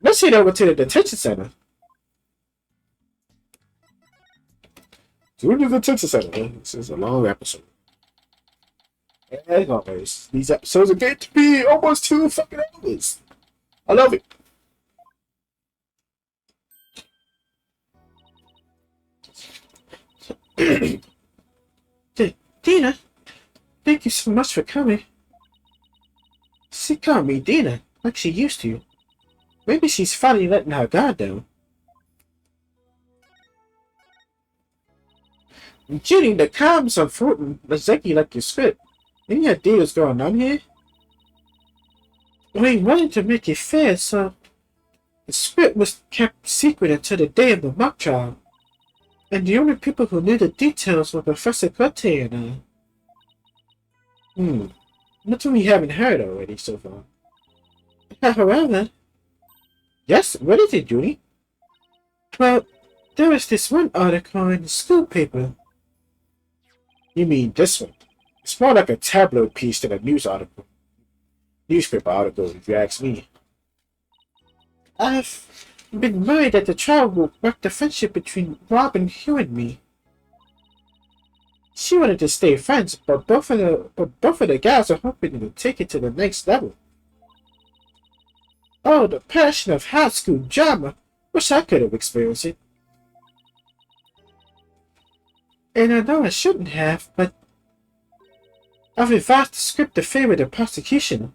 Let's head over to the detention center. To the detention center. This is a long episode. As always, these episodes are getting to be almost 2 fucking hours. I love it. Dina, thank you so much for coming. She called me Dina, like she used to. Maybe she's finally letting her guard down. Junie, the comms are floating exactly like your script. Any idea what's going on here? We wanted to make it fair, so the script was kept secret until the day of the mock trial. And the only people who knew the details were Professor Cote and I. Nothing we haven't heard already so far. However... Yes, what is it, Junie? Well, there was this one article in the school paper. You mean this one? It's more like a tabloid piece than a newspaper article, if you ask me. I've been worried that the trial will wreck the friendship between Rob and Hugh and me. She wanted to stay friends, but both of the guys are hoping to take it to the next level. Oh, the passion of high school drama. Wish I could have experienced it. And I know I shouldn't have, but I've revised the script to favor the prosecution.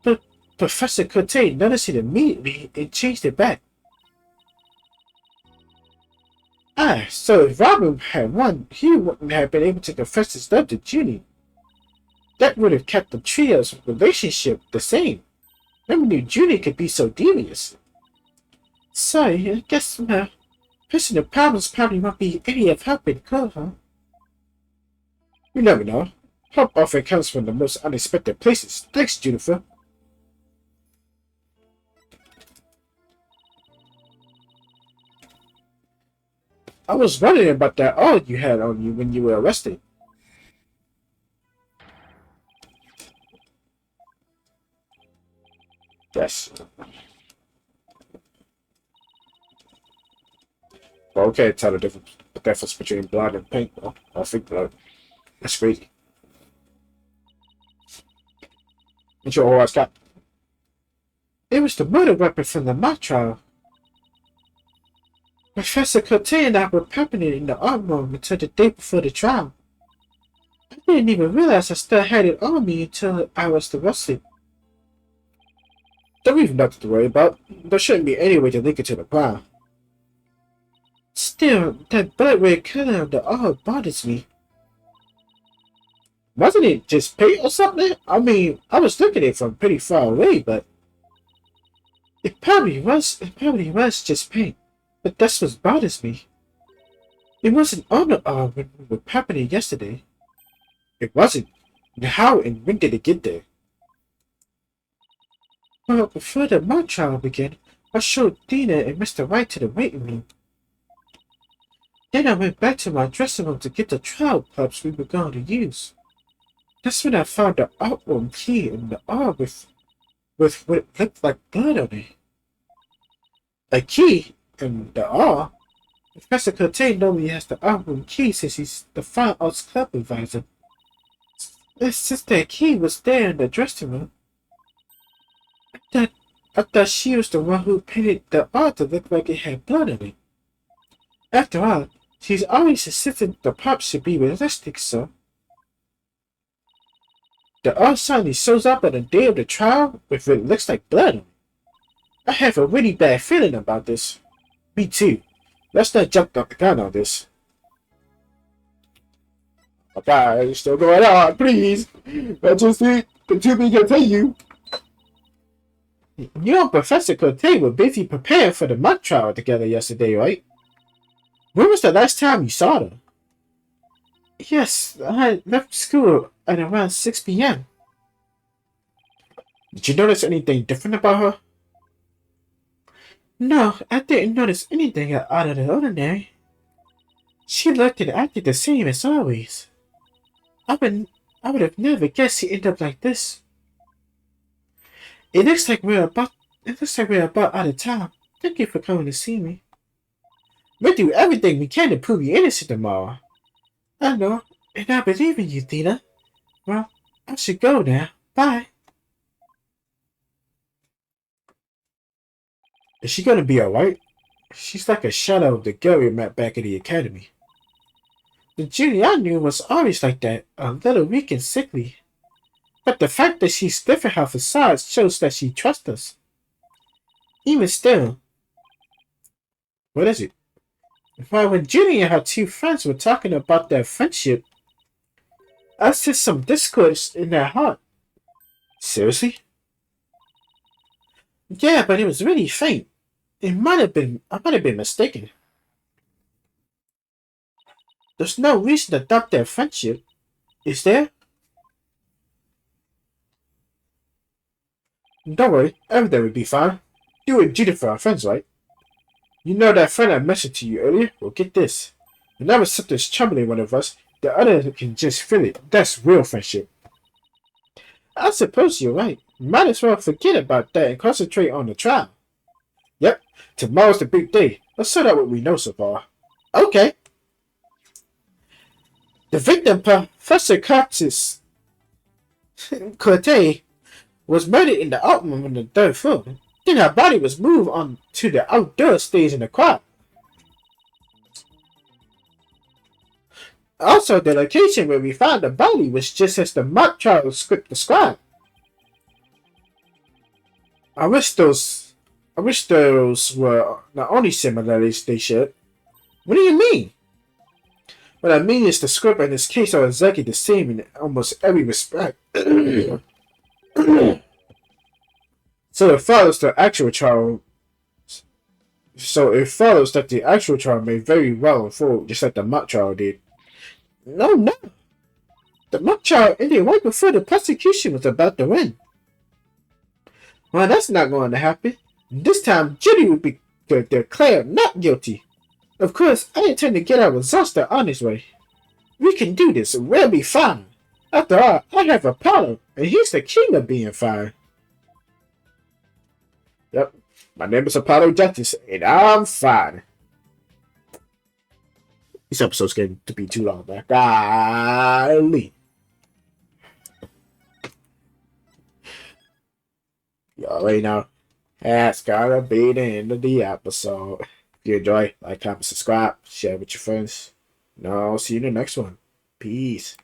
But Professor Cote noticed it immediately and changed it back. So if Robin had won, he wouldn't have been able to confess his love to Junie. That would have kept the trio's relationship the same. Never knew Junie could be so devious. Sorry, I guess my personal problems probably won't be any of help in court, huh? You never know. Help often comes from the most unexpected places. Thanks, Jennifer. I was wondering about that all you had on you when you were arrested. Yes. Well, okay, tell the difference between blood and pink. Well, I think blood. That's crazy. What's your horse got? It was the murder weapon from the mock trial. Professor Cote and I were prepping it in the art room until the day before the trial. I didn't even realize I still had it on me until I was arrested. Don't leave nothing to worry about. There shouldn't be any way to link it to the crime. Still, that bright red color of the R bothers me. Wasn't it just paint or something? I mean, I was looking at it from pretty far away, but it probably was just paint. But that's what bothers me. It wasn't on the R when we were prepping it yesterday. It wasn't. And how and when did it get there? Well, before the mock trial began, I showed Dina and Mr. Wright to the waiting room. Then I went back to my dressing room to get the trial props we were going to use. That's when I found the art room key in the R with what looked like blood on it. A key in the R? Professor Curtain normally has the art room key since he's the Fine Arts Club advisor. Since that key was there in the dressing room, I thought she was the one who painted the art to look like it had blood on it. After all, she's always insisted the props should be realistic, so. The art suddenly shows up on the day of the trial with what looks like blood on it. I have a really bad feeling about this. Me too. Let's not jump the gun on this. Okay, it's still going on, please. Let's just see the two we continue. You and Professor Cote were busy preparing for the mock trial together yesterday, right? When was the last time you saw them? Yes, I left school at around 6 p.m. Did you notice anything different about her? No, I didn't notice anything out of the ordinary. She looked and acted the same as always. I would have never guessed she'd end up like this. It looks like we're about out of time. Thank you for coming to see me. We'll do everything we can to prove you innocent tomorrow. I know, and I believe in you, Theta. Well, I should go now. Bye. Is she gonna be alright? She's like a shadow of the girl we met back at the academy. The Julie I knew was always like that, a little weak and sickly. But the fact that she's different her facade shows that she trusts us. Even still. What is it? Well, when Julie and her two friends were talking about their friendship, I sensed some discord in their heart. Seriously? Yeah, but it was really faint. I might have been mistaken. There's no reason to doubt their friendship, is there? Don't worry, everything will be fine. You and Judith are friends, right? You know that friend I mentioned to you earlier? Well, get this. Whenever something's troubling one of us, the other can just feel it. That's real friendship. I suppose you're right. Might as well forget about that and concentrate on the trial. Yep, tomorrow's the big day. Let's sort out what we know so far. Okay. The victim, Professor Curtis Corte, was murdered in the art room on the third floor. Then her body was moved on to the outdoor stage in the crowd. Also, the location where we found the body was just as the mock trial script described. I wish those were not only similar as they should. What do you mean? What I mean is the script and this case are exactly the same in almost every respect. So it follows that the actual trial may very well unfold just like the mock trial did. No. The mock trial ended right before the prosecution was about to win. Well, that's not going to happen. This time, Judy will be declared not guilty. Of course, I intend to get our results the honest way. We can do this, and we'll be fine. After all, I have Apollo, and he's the king of being fine. Yep, my name is Apollo Justice, and I'm fine. This episode's getting to be too long, man. Golly. You already know. That's gotta be the end of the episode. If you enjoy, like, comment, subscribe, share with your friends. And I'll see you in the next one. Peace.